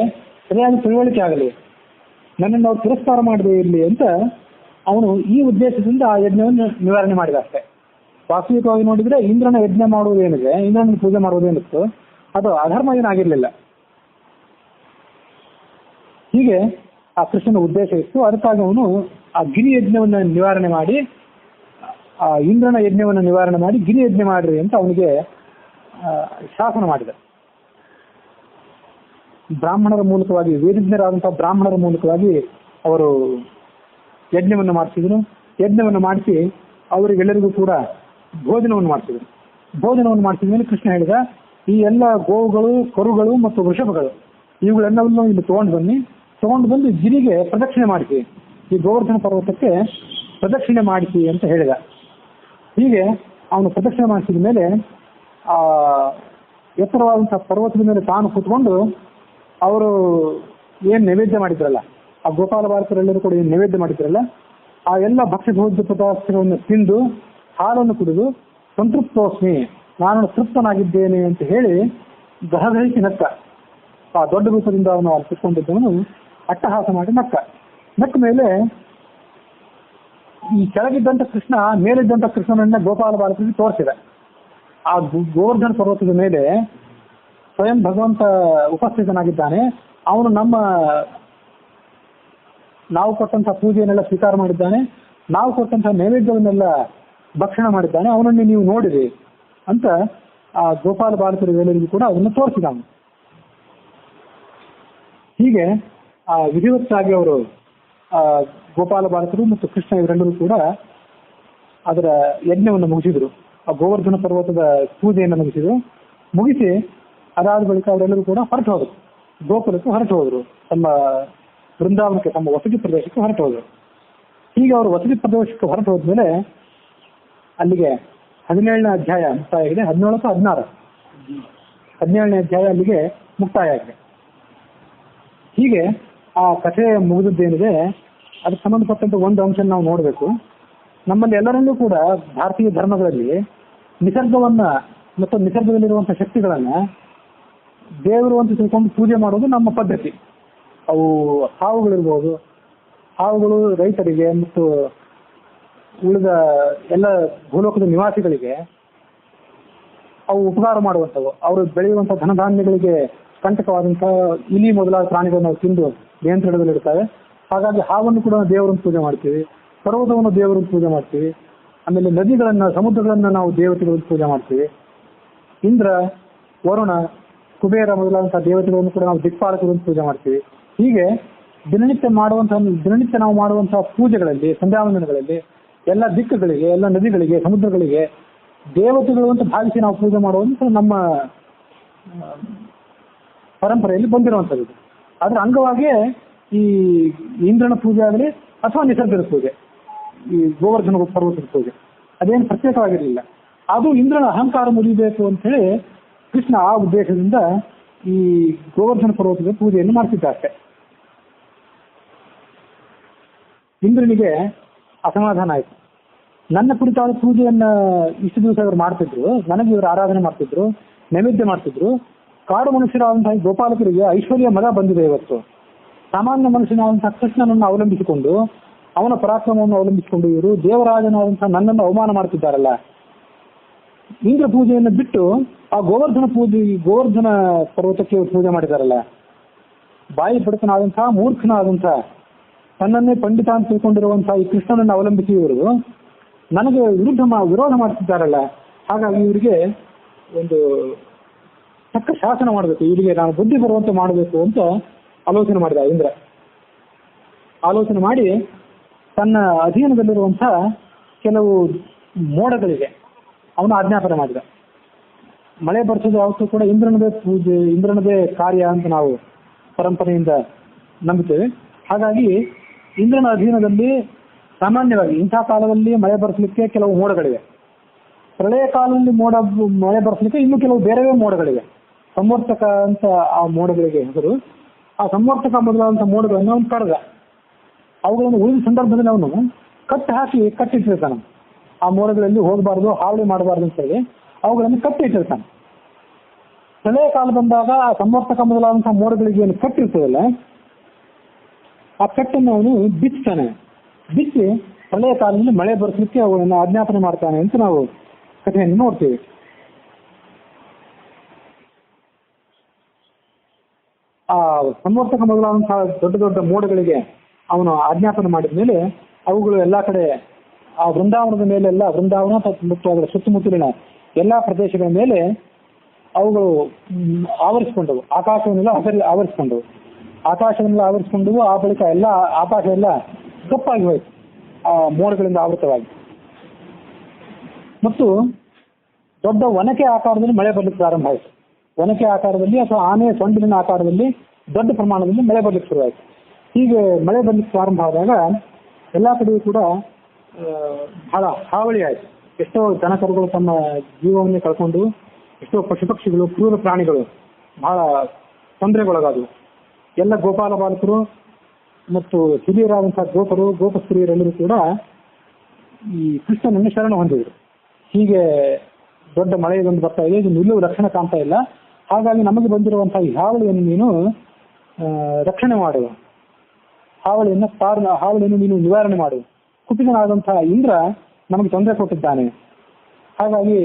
ಸರಿಯಾಗಿ ತಿಳುವಳಿಕೆ ಆಗಲಿ, ನನ್ನನ್ನು ಅವ್ರು ತಿರಸ್ಕಾರ ಮಾಡದೇ ಇರಲಿ ಅಂತ ಅವನು ಈ ಉದ್ದೇಶದಿಂದ ಆ ಯಜ್ಞವನ್ನು ನಿವಾರಣೆ ಮಾಡಿದ ಅಷ್ಟೇ. ವಾಸ್ತವಿಕವಾಗಿ ನೋಡಿದ್ರೆ ಇಂದ್ರನ ಯಜ್ಞ ಮಾಡುವುದೇನಿದೆ, ಇಂದ್ರನ ಪೂಜೆ ಮಾಡುವುದೇನಿತ್ತು ಅದು ಅಧರ್ಮ ಏನಾಗಿರ್ಲಿಲ್ಲ. ಹೀಗೆ ಆ ಕೃಷ್ಣನ ಉದ್ದೇಶ ಇತ್ತು. ಅದಕ್ಕಾಗಿ ಅವನು ಆ ಗಿರಿ ಯಜ್ಞವನ್ನು ನಿವಾರಣೆ ಮಾಡಿ, ಆ ಇಂದ್ರನ ಯಜ್ಞವನ್ನು ನಿವಾರಣೆ ಮಾಡಿ ಗಿರಿ ಯಜ್ಞ ಮಾಡ್ರಿ ಅಂತ ಅವನಿಗೆ ಶಾಸನ ಮಾಡಿದ. ಬ್ರಾಹ್ಮಣರ ಮೂಲಕವಾಗಿ, ವೇದಜ್ಞರಾದಂತಹ ಬ್ರಾಹ್ಮಣರ ಮೂಲಕವಾಗಿ ಅವರು ಯಜ್ಞವನ್ನು ಮಾಡಿಸಿದ್ರು. ಯಜ್ಞವನ್ನು ಮಾಡಿಸಿ ಅವರಿಗೆಲ್ಲರಿಗೂ ಕೂಡ ಭೋಜನವನ್ನು ಮಾಡಿಸಿದ್ರು. ಭೋಜನವನ್ನು ಮಾಡಿಸಿದ ಮೇಲೆ ಕೃಷ್ಣ ಹೇಳಿದ, ಈ ಎಲ್ಲ ಗೋವುಗಳು, ಕರುಗಳು ಮತ್ತು ವೃಷಭಗಳು ಇವುಗಳೆಲ್ಲವನ್ನು ಇಲ್ಲಿ ತಗೊಂಡು ಬಂದು ಗಿರಿಗೆ ಪ್ರದಕ್ಷಿಣೆ ಮಾಡಿಸಿ, ಈ ಗೋವರ್ಧನ ಪರ್ವತಕ್ಕೆ ಪ್ರದಕ್ಷಿಣೆ ಮಾಡಿಸಿ ಅಂತ ಹೇಳಿದ. ಹೀಗೆ ಅವನು ಪ್ರದಕ್ಷಿಣೆ ಮಾಡಿಸಿದ ಮೇಲೆ ಆ ಎತ್ತರವಾದಂತಹ ಪರ್ವತದ ಮೇಲೆ ತಾನು ಕೂತ್ಕೊಂಡು ಅವರು ಏನ್ ನೈವೇದ್ಯ ಮಾಡಿದ್ರಲ್ಲ, ಆ ಗೋಪಾಲ ಬಾಲಕರೆಲ್ಲರೂ ಕೂಡ ಏನ್ ನೈವೇದ್ಯ ಮಾಡಿದ್ರಲ್ಲ, ಆ ಎಲ್ಲ ಭಕ್ಷ್ಯ ಭೋಜ್ಯ ಪದಾರ್ಥಗಳನ್ನು ತಿಂದು ಹಾಲನ್ನು ಕುಡಿದು ಸಂತೃಪ್ತೋಸ್ಮಿ, ನಾನು ತೃಪ್ತನಾಗಿದ್ದೇನೆ ಅಂತ ಹೇಳಿ ಗಹಗಹಿಸಿ ನಕ್ಕ. ಆ ದೊಡ್ಡ ರೂಪದಿಂದ ಅವನು ಸಿಕ್ಕೊಂಡಿದ್ದವನು ಅಟ್ಟಹಾಸ ಮಾಡಿ ನಕ್ಕ ಮೇಲೆ ಈ ಕೆಳಗಿದ್ದಂತ ಕೃಷ್ಣ ಮೇಲಿದ್ದಂತ ಕೃಷ್ಣನನ್ನ ಗೋಪಾಲ ಬಾಲಕರಿಗೆ ತೋರಿಸಿದ. ಆ ಗೋವರ್ಧನ ಪರ್ವತದ ಮೇಲೆ ಸ್ವಯಂ ಭಗವಂತ ಉಪಸ್ಥಿತನಾಗಿದ್ದಾನೆ. ಅವನು ನಾವು ಕೊಟ್ಟಂತಹ ಪೂಜೆಯನ್ನೆಲ್ಲ ಸ್ವೀಕಾರ ಮಾಡಿದ್ದಾನೆ, ನಾವು ಕೊಟ್ಟಂತಹ ನೈವೇದ್ಯವನ್ನೆಲ್ಲ ಭಕ್ಷಣ ಮಾಡಿದ್ದಾನೆ, ಅವನನ್ನು ನೀವು ನೋಡಿರಿ ಅಂತ ಆ ಗೋಪಾಲ ಬಾಲಕರಿಗೆಲ್ಲರಿಗೂ ಕೂಡ ಅದನ್ನು ತೋರಿಸಿದ ಅವನು. ಹೀಗೆ ಆ ವಿಧಿವತ್ತಾಗಿ ಅವರು ಗೋಪಾಲ ಬಾಲಕರು ಮತ್ತು ಕೃಷ್ಣ ಇವರೆಲ್ಲರೂ ಕೂಡ ಅದರ ಯಜ್ಞವನ್ನು ಮುಗಿಸಿದ್ರು. ಆ ಗೋವರ್ಧನ ಪರ್ವತದ ಪೂಜೆಯನ್ನು ಮುಗಿಸಿ ಅದಾದ ಬಳಿಕ ಅವರೆಲ್ಲರೂ ಕೂಡ ಹೊರಟು ಹೋದರು, ಗೋಕುಲಕ್ಕೆ ಹೊರಟು ಹೋದರು, ತಮ್ಮ ಬೃಂದಾವನಕ್ಕೆ, ತಮ್ಮ ವಸತಿ ಪ್ರದೇಶಕ್ಕೆ ಹೊರಟು ಹೋದರು. ಹೀಗೆ ಅವರು ವಸತಿ ಪ್ರದೇಶಕ್ಕೆ ಹೊರಟು ಹೋದ್ಮೇಲೆ ಅಲ್ಲಿಗೆ 17ನೇ ಅಧ್ಯಾಯ ಮುಕ್ತಾಯ ಆಗಿದೆ. 17 ಅಥವಾ 16, 17ನೇ ಅಧ್ಯಾಯ ಅಲ್ಲಿಗೆ ಮುಕ್ತಾಯ ಆಗಿದೆ. ಹೀಗೆ ಆ ಕಥೆ ಮುಗಿದದ್ದೇನಿದೆ ಅದಕ್ಕೆ ಸಂಬಂಧಪಟ್ಟಂತ ಒಂದು ಅಂಶ ನಾವು ನೋಡಬೇಕು. ನಮ್ಮಲ್ಲಿ ಎಲ್ಲರಲ್ಲೂ ಕೂಡ ಭಾರತೀಯ ಧರ್ಮಗಳಲ್ಲಿ ನಿಸರ್ಗವನ್ನ ಮತ್ತು ನಿಸರ್ಗದಲ್ಲಿರುವಂತಹ ಶಕ್ತಿಗಳನ್ನ ದೇವರು ಅಂತ ತಿಳ್ಕೊಂಡು ಪೂಜೆ ಮಾಡೋದು ನಮ್ಮ ಪದ್ಧತಿ. ಅವು ಹಾವುಗಳಿರ್ಬೋದು, ಹಾವುಗಳು ರೈತರಿಗೆ ಮತ್ತು ಉಳಿದ ಎಲ್ಲ ಭೂಲೋಕದ ನಿವಾಸಿಗಳಿಗೆ ಅವು ಉಪಕಾರ ಮಾಡುವಂಥವು. ಅವರು ಬೆಳೆಯುವಂತಹ ಧನಧಾನ್ಯಗಳಿಗೆ ಕಂಟಕವಾದಂತಹ ಇಲಿ ಮೊದಲಾದ ಪ್ರಾಣಿಗಳನ್ನು ನಾವು ತಿಂದು ನಿಯಂತ್ರಣದಲ್ಲಿಡ್ತವೆ. ಹಾಗಾಗಿ ಹಾವನ್ನು ಕೂಡ ದೇವರನ್ನು ಪೂಜೆ ಮಾಡ್ತೀವಿ, ಪರ್ವತವನ್ನು ದೇವರನ್ನು ಪೂಜೆ ಮಾಡ್ತೀವಿ, ಆಮೇಲೆ ನದಿಗಳನ್ನ, ಸಮುದ್ರಗಳನ್ನ ನಾವು ದೇವತೆಗಳನ್ನು ಪೂಜೆ ಮಾಡ್ತೀವಿ. ಇಂದ್ರ, ವರುಣ, ಕುಬೇರ ಮೊದಲಾದಂತಹ ದೇವತೆಗಳನ್ನು ಕೂಡ ನಾವು ದಿಕ್ಪಾಲಕರನ್ನು ಪೂಜೆ ಮಾಡ್ತೀವಿ. ಹೀಗೆ ದಿನನಿತ್ಯ ನಾವು ಮಾಡುವಂತಹ ಪೂಜೆಗಳಲ್ಲಿ, ಸಂಧ್ಯಾವಂದನಗಳಲ್ಲಿ ಎಲ್ಲ ದಿಕ್ಕುಗಳಿಗೆ, ಎಲ್ಲ ನದಿಗಳಿಗೆ, ಸಮುದ್ರಗಳಿಗೆ ದೇವತೆಗಳು ಅಂತ ಭಾವಿಸಿ ನಾವು ಪೂಜೆ ಮಾಡುವುದು ನಮ್ಮ ಪರಂಪರೆಯಲ್ಲಿ ಬಂದಿರುವಂಥದ್ದು. ಅದರ ಅಂಗವಾಗಿಯೇ ಈ ಇಂದ್ರನ ಪೂಜೆ ಆಗಲಿ ಅಥವಾ ನಿಸರ್ಗದ ಪೂಜೆ, ಈ ಗೋವರ್ಧನ ಪರ್ವತದ ಪೂಜೆ ಅದೇನು ಪ್ರತ್ಯೇಕವಾಗಿರಲಿಲ್ಲ. ಅದು ಇಂದ್ರನ ಅಹಂಕಾರ ಮುರಿಬೇಕು ಅಂತ ಹೇಳಿ ಕೃಷ್ಣ ಆ ಉದ್ದೇಶದಿಂದ ಈ ಗೋವರ್ಧನ ಪರ್ವತದ ಪೂಜೆಯನ್ನು ಮಾಡ್ತಿದ್ದ. ಇಂದ್ರನಿಗೆ ಅಸಮಾಧಾನ ಆಯಿತು. ನನ್ನ ಕುರಿತಾದ ಪೂಜೆಯನ್ನ ಇಷ್ಟು ದಿವಸ ಇವರು ಮಾಡ್ತಿದ್ರು, ನನಗೆ ಇವರು ಆರಾಧನೆ ಮಾಡ್ತಿದ್ರು, ನೈವೇದ್ಯ ಮಾಡ್ತಿದ್ರು. ಕಾಡು ಮನುಷ್ಯರಾದಂತಹ ಗೋಪಾಲಕರಿಗೆ ಐಶ್ವರ್ಯ ಮದ ಬಂದಿದೆ ಇವತ್ತು. ಸಾಮಾನ್ಯ ಮನುಷ್ಯನಾದಂತಹ ಕೃಷ್ಣನನ್ನು ಅವಲಂಬಿಸಿಕೊಂಡು, ಅವನ ಪರಾಕ್ರಮವನ್ನು ಅವಲಂಬಿಸಿಕೊಂಡು ಇವರು ದೇವರಾಜನಾದಂತಹ ನನ್ನನ್ನು ಅವಮಾನ ಮಾಡ್ತಿದ್ದಾರಲ್ಲ. ಇಂದ್ರ ಪೂಜೆಯನ್ನು ಬಿಟ್ಟು ಆ ಗೋವರ್ಧನ ಪರ್ವತಕ್ಕೆ ಪೂಜೆ ಮಾಡಿದಾರಲ್ಲ. ಬಾಯಿ ಬಡಕನಾದಂತಹ, ಮೂರ್ಖನಾದಂತಹ, ತನ್ನನ್ನೇ ಪಂಡಿತ ಅಂತ ತಿಳ್ಕೊಂಡಿರುವಂತಹ ಈ ಕೃಷ್ಣನನ್ನು ಅವಲಂಬಿಸಿ ಇವರು ನನಗೆ ವಿರೋಧ ಮಾಡ್ತಿದ್ದಾರಲ್ಲ. ಹಾಗಾಗಿ ಇವರಿಗೆ ಒಂದು ತಕ್ಕ ಶಾಸನ ಮಾಡಬೇಕು, ಇವರಿಗೆ ನಾನು ಬುದ್ಧಿ ಬರುವಂತೆ ಮಾಡಬೇಕು ಅಂತ ಆಲೋಚನೆ ಮಾಡಿದ ಇಂದ್ರ. ಆಲೋಚನೆ ಮಾಡಿ ತನ್ನ ಅಧೀನದಲ್ಲಿರುವಂತಹ ಕೆಲವು ಮೋಡಗಳಿಗೆ ಅವನು ಆಜ್ಞಾಪನೆ ಮಾಡಿದ. ಮಳೆ ಬರ್ಸೋದು ಯಾವತ್ತೂ ಕೂಡ ಇಂದ್ರನದೇ ಪೂಜೆ, ಇಂದ್ರನದೇ ಕಾರ್ಯ ಅಂತ ನಾವು ಪರಂಪರೆಯಿಂದ ನಂಬುತ್ತೇವೆ. ಹಾಗಾಗಿ ಇಂದ್ರನ ಅಧೀನದಲ್ಲಿ ಸಾಮಾನ್ಯವಾಗಿ ಇಂತಹ ಕಾಲದಲ್ಲಿ ಮಳೆ ಬರೆಸಲಿಕ್ಕೆ ಕೆಲವು ಮೋಡಗಳಿವೆ. ಪ್ರಳಯ ಕಾಲದಲ್ಲಿ ಮಳೆ ಬರೆಸಲಿಕ್ಕೆ ಇನ್ನೂ ಕೆಲವು ಬೇರೆ ಮೋಡಗಳಿವೆ. ಸಂವರ್ತಕ ಅಂತ ಆ ಮೋಡಗಳಿಗೆ ಹೆಸರು. ಆ ಸಂವರ್ತಕ ಮೊದಲಾದಂಥ ಮೋಡಗಳನ್ನು ಅವನು ಕರೆದ. ಅವುಗಳನ್ನು ಉಳಿದ ಸಂದರ್ಭದಲ್ಲಿ ಅವನು ಕಟ್ಟಿಟ್ಟಿರ್ತಾನೆ. ಆ ಮೋಡಗಳಲ್ಲಿ ಹೋಗಬಾರ್ದು, ಹಾವಳಿ ಮಾಡಬಾರ್ದು ಅಂತ ಹೇಳಿ ಅವುಗಳನ್ನು ಕಟ್ಟಿಟ್ಟಿರ್ತಾನೆ. ಪ್ರಳಯ ಕಾಲ ಬಂದಾಗ ಆ ಸಂವರ್ತಕ ಮೊದಲಾದಂತಹ ಮೋಡಗಳಿಗೆ ಏನು ಕಟ್ಟಿರ್ತದಲ್ಲ, ಆ ಕಟ್ಟನ್ನು ಅವನು ಬಿಚ್ತಾನೆ. ಬಿಚ್ಚಿ ಪ್ರಳಯ ಕಾಲದಲ್ಲಿ ಮಳೆ ಬರೆಸಲಿಕ್ಕೆ ಅವುಗಳನ್ನು ಆಜ್ಞಾಪನೆ ಮಾಡ್ತಾನೆ ಅಂತ ನಾವು ಕಥೆಯನ್ನು ನೋಡ್ತೀವಿ. ಆ ಸಂವರ್ತಕ ಮೊದಲಾದಂತಹ ದೊಡ್ಡ ದೊಡ್ಡ ಮೋಡಗಳಿಗೆ ಅವನು ಆಜ್ಞಾಪನೆ ಮಾಡಿದ ಮೇಲೆ ಅವುಗಳು ಎಲ್ಲಾ ಕಡೆ ಆ ವೃಂದಾವನದ ಮೇಲೆಲ್ಲ, ವೃಂದಾವನ ಮತ್ತು ಅದರ ಸುತ್ತಮುತ್ತಲಿನ ಎಲ್ಲಾ ಪ್ರದೇಶಗಳ ಮೇಲೆ ಅವುಗಳು ಆವರಿಸಿಕೊಂಡವು. ಆಕಾಶವನ್ನೆಲ್ಲ ಆವರಿಸಿಕೊಂಡವು. ಆಕಾಶವನ್ನೆಲ್ಲ ಆವರಿಸಿಕೊಂಡವು. ಆ ಬಳಿಕ ಎಲ್ಲ ಆಕಾಶ ಎಲ್ಲ ಕಪ್ಪಾಗಿ ಹೋಯಿತು ಆ ಮೋಡಗಳಿಂದ ಆವೃತವಾಗಿ. ಮತ್ತು ದೊಡ್ಡ ಒನಕೆ ಆಕಾರದಲ್ಲಿ ಮಳೆ ಬರಲಿಕ್ಕೆ ಪ್ರಾರಂಭ ಆಯಿತು. ಒನಕೆ ಆಕಾರದಲ್ಲಿ ಅಥವಾ ಆನೆ ಸೊಂಡಿಲಿನ ಆಕಾರದಲ್ಲಿ ದೊಡ್ಡ ಪ್ರಮಾಣದಲ್ಲಿ ಮಳೆ ಬರಲಿಕ್ಕೆ ಶುರುವಾಯಿತು. ಹೀಗೆ ಮಳೆ ಬರಲಿಕ್ಕೆ ಪ್ರಾರಂಭ ಆದಾಗ ಎಲ್ಲಾ ಕಡೆಯೂ ಕೂಡ ಬಹಳ ಹಾವಳಿ ಆಯಿತು. ಎಷ್ಟೋ ದನಕರುಗಳು ತಮ್ಮ ಜೀವವನ್ನೇ ಕಳ್ಕೊಂಡು, ಎಷ್ಟೋ ಪಶು ಪಕ್ಷಿಗಳು, ಕ್ರೂರ ಪ್ರಾಣಿಗಳು ಬಹಳ ತೊಂದರೆಗೊಳಗಾದವು. ಎಲ್ಲ ಗೋಪಾಲ ಬಾಲಕರು ಮತ್ತು ಹಿರಿಯರಾದಂತಹ ಗೋಪಸ್ತ್ರೀಯರೆಲ್ಲರೂ ಕೂಡ ಈ ಕೃಷ್ಣನನ್ನು ಶರಣ ಹೊಂದಿದರು. ಹೀಗೆ ದೊಡ್ಡ ಮಳೆಯೊಂದು ಬರ್ತಾ ಇದೆ, ಇದು ನಿಲ್ಲುವ ಲಕ್ಷಣ ಕಾಣ್ತಾ ಇಲ್ಲ, ಹಾಗಾಗಿ ನಮಗೆ ಬಂದಿರುವಂತಹ ಈ ಹಾವಳಿಯನ್ನು ನೀನು ರಕ್ಷಣೆ ಮಾಡುವ, ಹಾವಳಿಯನ್ನು ನೀನು ನಿವಾರಣೆ ಮಾಡು. ಕುಪಿತನಾದಂತಹ ಇಂದ್ರ ನಮಗೆ ತೊಂದರೆ ಕೊಟ್ಟಿದ್ದಾನೆ, ಹಾಗಾಗಿ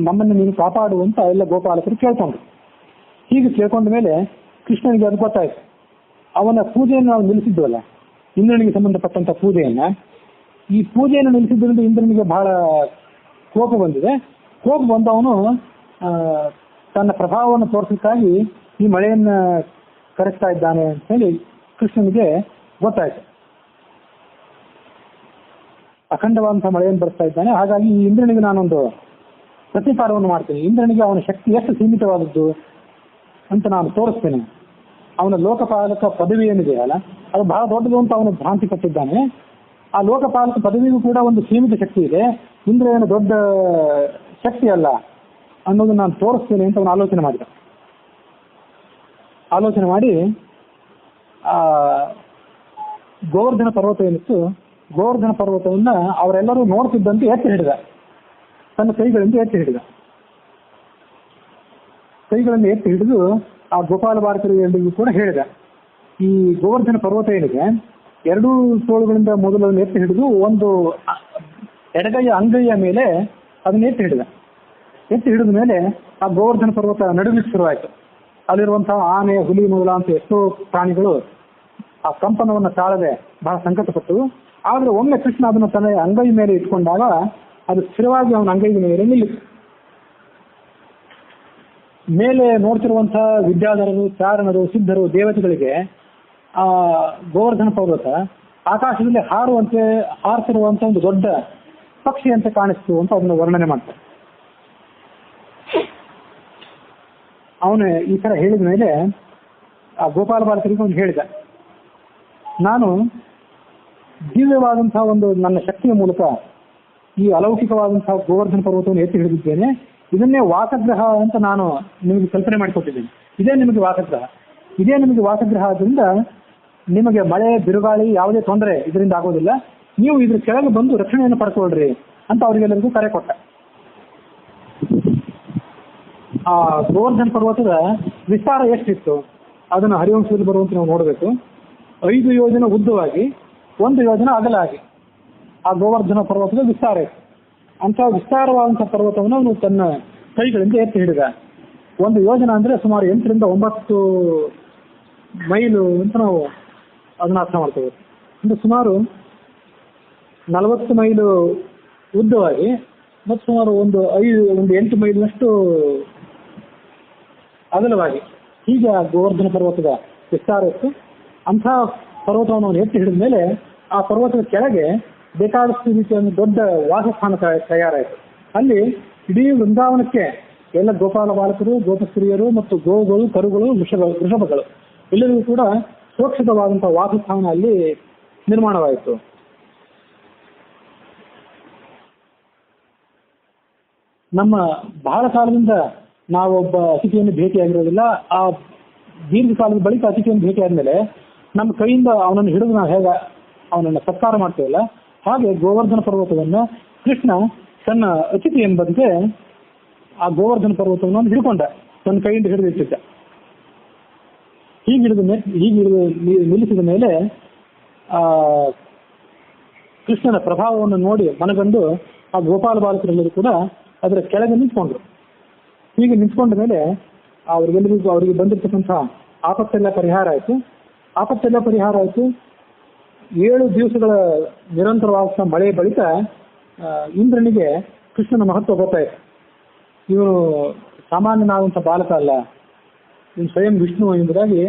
ನಮ್ಮನ್ನು ನೀನು ಕಾಪಾಡುವಂತ ಎಲ್ಲ ಗೋಪಾಲಕರು ಕೇಳ್ಕೊಂಡ್ರು. ಹೀಗೆ ಕೇಳ್ಕೊಂಡ ಮೇಲೆ ಕೃಷ್ಣನಿಗೆ ಅದು ಗೊತ್ತಾಯ್ತು. ಅವನ ಪೂಜೆಯನ್ನು ನಾವು ನಿಲ್ಲಿಸಿದ್ವಲ್ಲ, ಇಂದ್ರನಿಗೆ ಸಂಬಂಧಪಟ್ಟಂತ ಪೂಜೆಯನ್ನ, ಈ ಪೂಜೆಯನ್ನು ನಿಲ್ಲಿಸಿದ್ರಿಂದ ಇಂದ್ರನಿಗೆ ಬಹಳ ಕೋಪ ಬಂದಿದೆ. ಕೋಪ ಬಂದವನು ತನ್ನ ಪ್ರಭಾವವನ್ನು ತೋರಿಸಲಿಕ್ಕಾಗಿ ಈ ಮಳೆಯನ್ನ ಕರೆಸ್ತಾ ಇದ್ದಾನೆ ಅಂತ ಹೇಳಿ ಕೃಷ್ಣನಿಗೆ ಗೊತ್ತಾಯ್ತು. ಅಖಂಡವಾದಂತಹ ಮಳೆಯನ್ನು ಬರೆಸ್ತಾ ಇದ್ದಾನೆ, ಹಾಗಾಗಿ ಈ ಇಂದ್ರನಿಗೆ ನಾನೊಂದು ಪ್ರತಿಕಾರವನ್ನು ಮಾಡ್ತೇನೆ. ಇಂದ್ರನಿಗೆ ಅವನ ಶಕ್ತಿ ಎಷ್ಟು ಸೀಮಿತವಾದದ್ದು ಅಂತ ನಾನು ತೋರಿಸ್ತೇನೆ. ಅವನ ಲೋಕಪಾಲಕ ಪದವಿ ಏನಿದೆಯಲ್ಲ, ಅದು ಬಹಳ ದೊಡ್ಡದು ಅಂತ ಅವನು ಭ್ರಾಂತಿ ಪಟ್ಟಿದ್ದಾನೆ. ಆ ಲೋಕಪಾಲಕ ಪದವಿಗೂ ಕೂಡ ಒಂದು ಸೀಮಿತ ಶಕ್ತಿ ಇದೆ, ಇಂದ್ರ ಏನು ದೊಡ್ಡ ಶಕ್ತಿ ಅಲ್ಲ ಅನ್ನೋದು ನಾನು ತೋರಿಸ್ತೇನೆ ಅಂತ ಅವನು ಆಲೋಚನೆ ಮಾಡಿದ. ಆಲೋಚನೆ ಮಾಡಿ ಗೋವರ್ಧನ ಪರ್ವತ ಏನಿತ್ತು, ಗೋವರ್ಧನ ಪರ್ವತವನ್ನ ಅವರೆಲ್ಲರೂ ನೋಡ್ತಿದ್ದಂತೆ ಎತ್ತಿ ಹಿಡಿದ, ತನ್ನ ಕೈಗಳಿಂದ ಎತ್ತಿ ಹಿಡಿದ. ಕೈಗಳನ್ನು ಎತ್ತಿ ಹಿಡಿದು ಆ ಗೋಪಾಲ ಬಾಲಕರಿಗೂ ಕೂಡ ಹೇಳಿದ, ಈ ಗೋವರ್ಧನ ಪರ್ವತ ಏನಿದೆ, ಎರಡೂ ತೋಳುಗಳಿಂದ ಮೊದಲನ್ನು ಎತ್ತಿ ಹಿಡಿದು ಒಂದು ಎಡಗೈಯ ಅಂಗೈಯ ಮೇಲೆ ಅದನ್ನ ಎತ್ತಿ ಹಿಡಿದ. ಎತ್ತಿ ಹಿಡಿದ ಮೇಲೆ ಆ ಗೋವರ್ಧನ ಪರ್ವತ ನಡುಗಲಿಕ್ಕೆ ಶುರುವಾಯಿತು. ಅಲ್ಲಿರುವಂತಹ ಆನೆ, ಹುಲಿ ಮೊದಲಾಂತ ಎಷ್ಟೋ ಪ್ರಾಣಿಗಳು ಆ ಕಂಪನವನ್ನು ತಾಳದೆ ಬಹಳ ಸಂಕಟಪಟ್ಟವು. ಆದ್ರೆ ಒಮ್ಮೆ ಕೃಷ್ಣ ಅದನ್ನು ತನ್ನ ಅಂಗೈ ಮೇಲೆ ಇಟ್ಕೊಂಡಾಗ ಅದು ಸ್ಥಿರವಾಗಿ ಅವನ ಅಂಗೈ ಮೇಲೆ ನಿಲ್ಲಿತು. ಮೇಲೆ ನೋಡ್ತಿರುವಂತಹ ವಿದ್ಯಾಧರರು, ಚಾರಣರು, ಸಿದ್ಧರು, ದೇವತೆಗಳಿಗೆ ಆ ಗೋವರ್ಧನ ಪರ್ವತ ಆಕಾಶದಲ್ಲಿ ಹಾರ್ತಿರುವಂತ ಒಂದು ದೊಡ್ಡ ಪಕ್ಷಿ ಅಂತ ಕಾಣಿಸ್ತು ಅಂತ ಅದನ್ನು ವರ್ಣನೆ ಮಾಡ್ತಾರೆ. ಅವನು ಈ ತರ ಹೇಳಿದ ಮೇಲೆ ಆ ಗೋಪಾಲ ಬಾಲಕರಿಗೆ ಒಂದು ಹೇಳಿದ, ನಾನು ದಿವ್ಯವಾದಂತಹ ಒಂದು ನನ್ನ ಶಕ್ತಿಯ ಮೂಲಕ ಈ ಅಲೌಕಿಕವಾದಂತಹ ಗೋವರ್ಧನ ಪರ್ವತವನ್ನು ಎತ್ತಿ ಹಿಡಿದಿದ್ದೇನೆ. ಇದನ್ನೇ ವಾಸಗ್ರಹ ಅಂತ ನಾನು ನಿಮಗೆ ಕಲ್ಪನೆ ಮಾಡಿಕೊಟ್ಟಿದ್ದೇನೆ. ಇದೇ ನಿಮಗೆ ವಾಸಗ್ರಹ ಆದ್ರಿಂದ ನಿಮಗೆ ಮಳೆ, ಬಿರುಗಾಳಿ ಯಾವುದೇ ತೊಂದರೆ ಇದರಿಂದ ಆಗೋದಿಲ್ಲ. ನೀವು ಇದ್ರ ಕೆಳಗೆ ಬಂದು ರಕ್ಷಣೆಯನ್ನು ಪಡ್ಕೊಳ್ರಿ ಅಂತ ಅವರಿಗೆಲ್ಲರಿಗೂ ಕರೆ ಕೊಟ್ಟ. ಆ ಗೋವರ್ಧನ ಪರ್ವತದ ವಿಸ್ತಾರ ಎಷ್ಟಿತ್ತು ಅದನ್ನು ಹರಿವಂಶದಲ್ಲಿ ಬರುವಂತೆ ನಾವು ನೋಡಬೇಕು. 5 ಯೋಜನ ಉದ್ದವಾಗಿ, 1 ಯೋಜನ ಅಗಲಾಗಿ ಆ ಗೋವರ್ಧನ ಪರ್ವತದ ವಿಸ್ತಾರ ಇತ್ತು. ಅಂತ ವಿಸ್ತಾರವಾದಂತಹ ಪರ್ವತವನ್ನು ಅವನು ತನ್ನ ಕೈಗಳಿಂದ ಎತ್ತಿ ಹಿಡಿದ. 1 ಯೋಜನ ಅಂದ್ರೆ ಸುಮಾರು 8 ರಿಂದ 9 ಮೈಲು ಅಂತ ನಾವು ಅದನ್ನ ಅರ್ಥ ಮಾಡ್ತೇವೆ. ಅಂದ್ರೆ ಸುಮಾರು 40 ಮೈಲು ಉದ್ದವಾಗಿ ಮತ್ತು ಸುಮಾರು ಒಂದು 8 ಮೈಲಿನಷ್ಟು ಅಗಲವಾಗಿ ಹೀಗೆ ಆ ಗೋವರ್ಧನ ಪರ್ವತದ ವಿಸ್ತಾರ ಇತ್ತು. ಅಂಥ ಪರ್ವತವನ್ನು ಅವನು ಎತ್ತಿ ಹಿಡಿದ ಮೇಲೆ ಆ ಪರ್ವತದ ಕೆಳಗೆ ಬೇಕಾದಷ್ಟು ರೀತಿಯ ಒಂದು ದೊಡ್ಡ ವಾಸಸ್ಥಾನ ತಯಾರಾಯಿತು. ಅಲ್ಲಿ ಇಡೀ ವೃಂದಾವನಕ್ಕೆ ಎಲ್ಲ ಗೋಪಾಲ ಬಾಲಕರು, ಗೋಪಸ್ತ್ರೀಯರು ಮತ್ತು ಗೋಗಳು, ಕರುಗಳು, ವೃಷಭಗಳು ಎಲ್ಲರಿಗೂ ಕೂಡ ಸುರಕ್ಷಿತವಾದಂತಹ ವಾಸಸ್ಥಾನ ಅಲ್ಲಿ ನಿರ್ಮಾಣವಾಯಿತು. ನಮ್ಮ ಬಹಳ ಕಾಲದಿಂದ ನಾವೊಬ್ಬ ಅತಿಥಿಯನ್ನು ಭೇಟಿಯಾಗಿರೋದಿಲ್ಲ. ಆ ದೀರ್ಘಕಾಲದ ಬಳಿಕ ಅತಿಥಿಯನ್ನು ಭೇಟಿ ಆದ್ಮೇಲೆ ನಮ್ಮ ಕೈಯಿಂದ ಅವನನ್ನು ಹಿಡಿದು ನಾವು ಹೇಗೆ ಅವನನ್ನು ಸತ್ಕಾರ ಮಾಡ್ತೇವಲ್ಲ, ಹಾಗೆ ಗೋವರ್ಧನ ಪರ್ವತವನ್ನ ಕೃಷ್ಣ ತನ್ನ ಅತಿಥಿ ಎಂಬಂತೆ ಆ ಗೋವರ್ಧನ ಪರ್ವತವನ್ನು ಹಿಡ್ಕೊಂಡ, ತನ್ನ ಕೈಯಿಂದ ಹಿಡಿದಿಟ್ಟಿದ್ದ. ಹೀಗೆ ಹಿಡಿದು ನಿಲ್ಲಿಸಿದ ಮೇಲೆ ಆ ಕೃಷ್ಣನ ಪ್ರಭಾವವನ್ನು ನೋಡಿ ಮನಗಂಡು ಆ ಗೋಪಾಲ ಬಾಲಕರೆಲ್ಲರೂ ಕೂಡ ಅದರ ಕೆಳಗೆ ನಿಂತ್ಕೊಂಡ್ರು. ಹೀಗೆ ನಿಂತ್ಕೊಂಡ ಮೇಲೆ ಅವರಿಗೆ ಬಂದಿರತಕ್ಕಂಥ ಆಪತ್ತೆಲ್ಲ ಪರಿಹಾರ ಆಯಿತು. 7 ದಿವಸಗಳ ನಿರಂತರವಾದ ಮಳೆ ಬಳಿಕ ಇಂದ್ರನಿಗೆ ಕೃಷ್ಣನ ಮಹತ್ವ ಗೊತ್ತಾಯಿತು. ಇವನು ಸಾಮಾನ್ಯನಾದಂಥ ಬಾಲಕ ಅಲ್ಲ, ಇವನು ಸ್ವಯಂ ವಿಷ್ಣು ಎಂಬುದಾಗಿ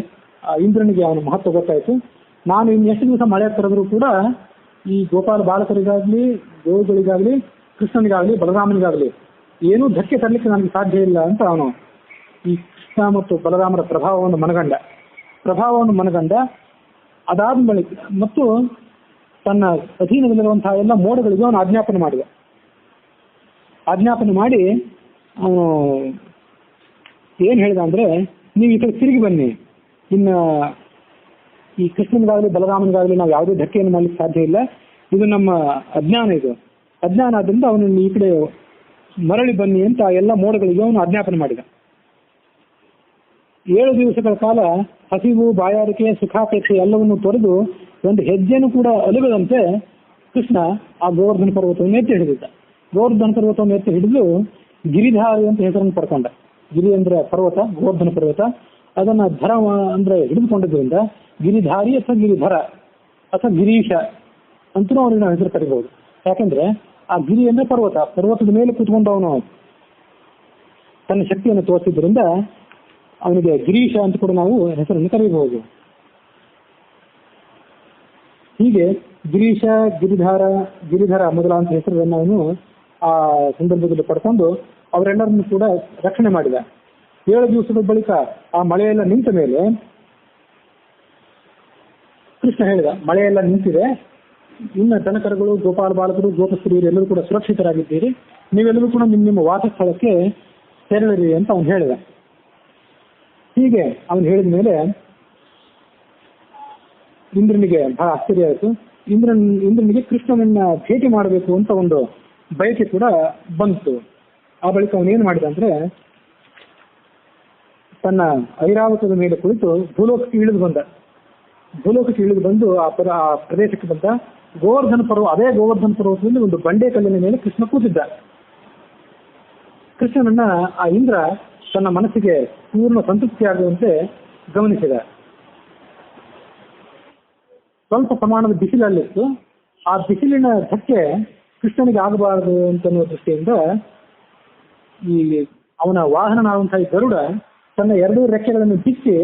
ಇಂದ್ರನಿಗೆ ಅವನ ಮಹತ್ವ ಗೊತ್ತಾಯಿತು. ನಾನು ಎಷ್ಟು ದಿವಸ ಮಳೆ ಕರೆದರೂ ಕೂಡ ಈ ಗೋಪಾಲ ಬಾಲಕರಿಗಾಗ್ಲಿ, ಗೋವುಗಳಿಗಾಗ್ಲಿ, ಕೃಷ್ಣನಿಗಾಗ್ಲಿ, ಬಲರಾಮನಿಗಾಗ್ಲಿ ಏನೂ ಧಕ್ಕೆ ತರಲಿಕ್ಕೆ ನನಗೆ ಸಾಧ್ಯ ಇಲ್ಲ ಅಂತ ಅವನು ಈ ಕೃಷ್ಣ ಮತ್ತು ಬಲರಾಮರ ಪ್ರಭಾವವನ್ನು ಮನಗಂಡ. ಅದಾದ ಬಳಿಕ ಮತ್ತು ತನ್ನ ಅಧೀನದಲ್ಲಿರುವಂತಹ ಎಲ್ಲ ಮೋಡಗಳಿಗೂ ಅವನು ಆಜ್ಞಾಪನೆ ಮಾಡಿ ಅವನು ಏನ್ ಹೇಳಿದ ಅಂದ್ರೆ, ನೀವು ಈ ಕಡೆ ತಿರುಗಿ ಬನ್ನಿ, ಇನ್ನು ಈ ಕೃಷ್ಣನಿಗಾಗಲಿ ಬಲರಾಮನಿಗಾಗಲಿ ನಾವು ಯಾವುದೇ ಧಕ್ಕೆಯನ್ನು ಮಾಡಲಿಕ್ಕೆ ಸಾಧ್ಯ ಇಲ್ಲ, ಇದು ನಮ್ಮ ಅಜ್ಞಾನ, ಇದು ಅಜ್ಞಾನ ಆದ್ರಿಂದ ಅವನನ್ನು ಈ ಕಡೆ ಮರಳಿ ಬನ್ನಿ ಅಂತ ಎಲ್ಲ ಮೋಡಗಳಿಗೆ ಅವನು ಆಜ್ಞಾಪನೆ ಮಾಡಿದ. 7 ದಿವಸಗಳ ಕಾಲ ಹಸಿವು, ಬಾಯಾರಿಕೆ, ಸುಖಾಪೇಕ್ಷೆ ಎಲ್ಲವನ್ನು ತೊರೆದು ಒಂದು ಹೆಜ್ಜೆನೂ ಕೂಡ ಅಲುಗದಂತೆ ಕೃಷ್ಣ ಆ ಗೋವರ್ಧನ ಪರ್ವತವನ್ನು ಎತ್ತಿ ಹಿಡಿದಿದ್ದ. ಗೋವರ್ಧನ ಪರ್ವತವನ್ನು ಎತ್ತಿ ಹಿಡಿದು ಗಿರಿಧಾರಿ ಅಂತ ಹೆಸರನ್ನು ಪಡ್ಕೊಂಡ. ಗಿರಿ ಅಂದ್ರೆ ಪರ್ವತ, ಗೋವರ್ಧನ ಪರ್ವತ. ಅದನ್ನ ಧರ ಅಂದ್ರೆ ಹಿಡಿದುಕೊಂಡಿದ್ದರಿಂದ ಗಿರಿಧಾರಿ ಅಥವಾ ಗಿರಿಧರ ಅಥವಾ ಗಿರೀಶ ಅಂತೂ ಅವನಿಗೆ ನಾವು ಹೆಸರು ಕರಿಬಹುದು. ಯಾಕಂದ್ರೆ ಆ ಗಿರಿ ಅಂದ್ರೆ ಪರ್ವತ, ಪರ್ವತದ ಮೇಲೆ ಕೂತ್ಕೊಂಡು ಅವನು ತನ್ನ ಶಕ್ತಿಯನ್ನು ತೋರಿಸಿದ್ರಿಂದ ಅವನಿಗೆ ಗಿರೀಶ ಅಂತ ಕೂಡ ನಾವು ಹೆಸರನ್ನು ಕರೀಬಹುದು. ಹೀಗೆ ಗಿರೀಶ, ಗಿರಿಧರ ಮೊದಲಾದಂಥ ಹೆಸರನ್ನು ಅವನು ಆ ಸಂದರ್ಭದಲ್ಲಿ ಪಡ್ಕೊಂಡು ಅವರೆಲ್ಲರನ್ನು ಕೂಡ ರಕ್ಷಣೆ ಮಾಡಿದ. 7 ದಿವಸದ ಬಳಿಕ ಆ ಮಳೆಯೆಲ್ಲ ನಿಂತ ಮೇಲೆ ಕೃಷ್ಣ ಹೇಳಿದ, ಮಳೆಯೆಲ್ಲ ನಿಂತಿದೆ, ಇನ್ನು ದನಕರುಗಳು, ಗೋಪಾಲ ಬಾಲಕರು, ಗೋಪಸ್ತ್ರೀಯರು ಎಲ್ಲರೂ ಕೂಡ ಸುರಕ್ಷಿತರಾಗಿದ್ದೀರಿ, ನೀವೆಲ್ಲರೂ ಕೂಡ ನಿಮ್ಮ ವಾಸಸ್ಥಳಕ್ಕೆ ತೆರಳಿರಿ ಅಂತ ಅವನು ಹೇಳಿದ. ಹೀಗೆ ಅವನು ಹೇಳಿದ ಮೇಲೆ ಇಂದ್ರನಿಗೆ ಬಹಳ ಆಶ್ಚರ್ಯ ಆಯಿತು. ಇಂದ್ರನಿಗೆ ಕೃಷ್ಣನನ್ನ ಭೇಟಿ ಮಾಡಬೇಕು ಅಂತ ಒಂದು ಬಯಕೆ ಕೂಡ ಬಂತು. ಆ ಬಳಿಕ ಅವನೇನು ಮಾಡಿದ ಅಂದ್ರೆ ತನ್ನ ಐರಾವತದ ಮೇಲೆ ಕುಳಿತು ಭೂಲೋಕಕ್ಕೆ ಇಳಿದು ಬಂದು ಆ ಪ್ರದೇಶಕ್ಕೆ ಬಂದ. ಅದೇ ಗೋವರ್ಧನ ಪರ್ವತದಲ್ಲಿ ಒಂದು ಬಂಡೆ ಕಲ್ಲಿನ ಮೇಲೆ ಕೃಷ್ಣ ಕೂತಿದ್ದ. ಕೃಷ್ಣನನ್ನ ಆ ಇಂದ್ರ ತನ್ನ ಮನಸ್ಸಿಗೆ ಪೂರ್ಣ ಸಂತೃಪ್ತಿಯಾಗುವಂತೆ ಗಮನಿಸಿದ. ಸ್ವಲ್ಪ ಪ್ರಮಾಣದ ಬಿಸಿಲಲ್ಲಿತ್ತು. ಆ ಬಿಸಿಲಿನ ಧಕ್ಕೆ ಕೃಷ್ಣನಿಗೆ ಆಗಬಾರದು ಅಂತನ್ನುವ ದೃಷ್ಟಿಯಿಂದ ಈ ಅವನ ವಾಹನನಾದಂತಹ ಗರುಡ ತನ್ನ 2 ರೆಕ್ಕೆಗಳನ್ನು ಬಿಚ್ಚಿ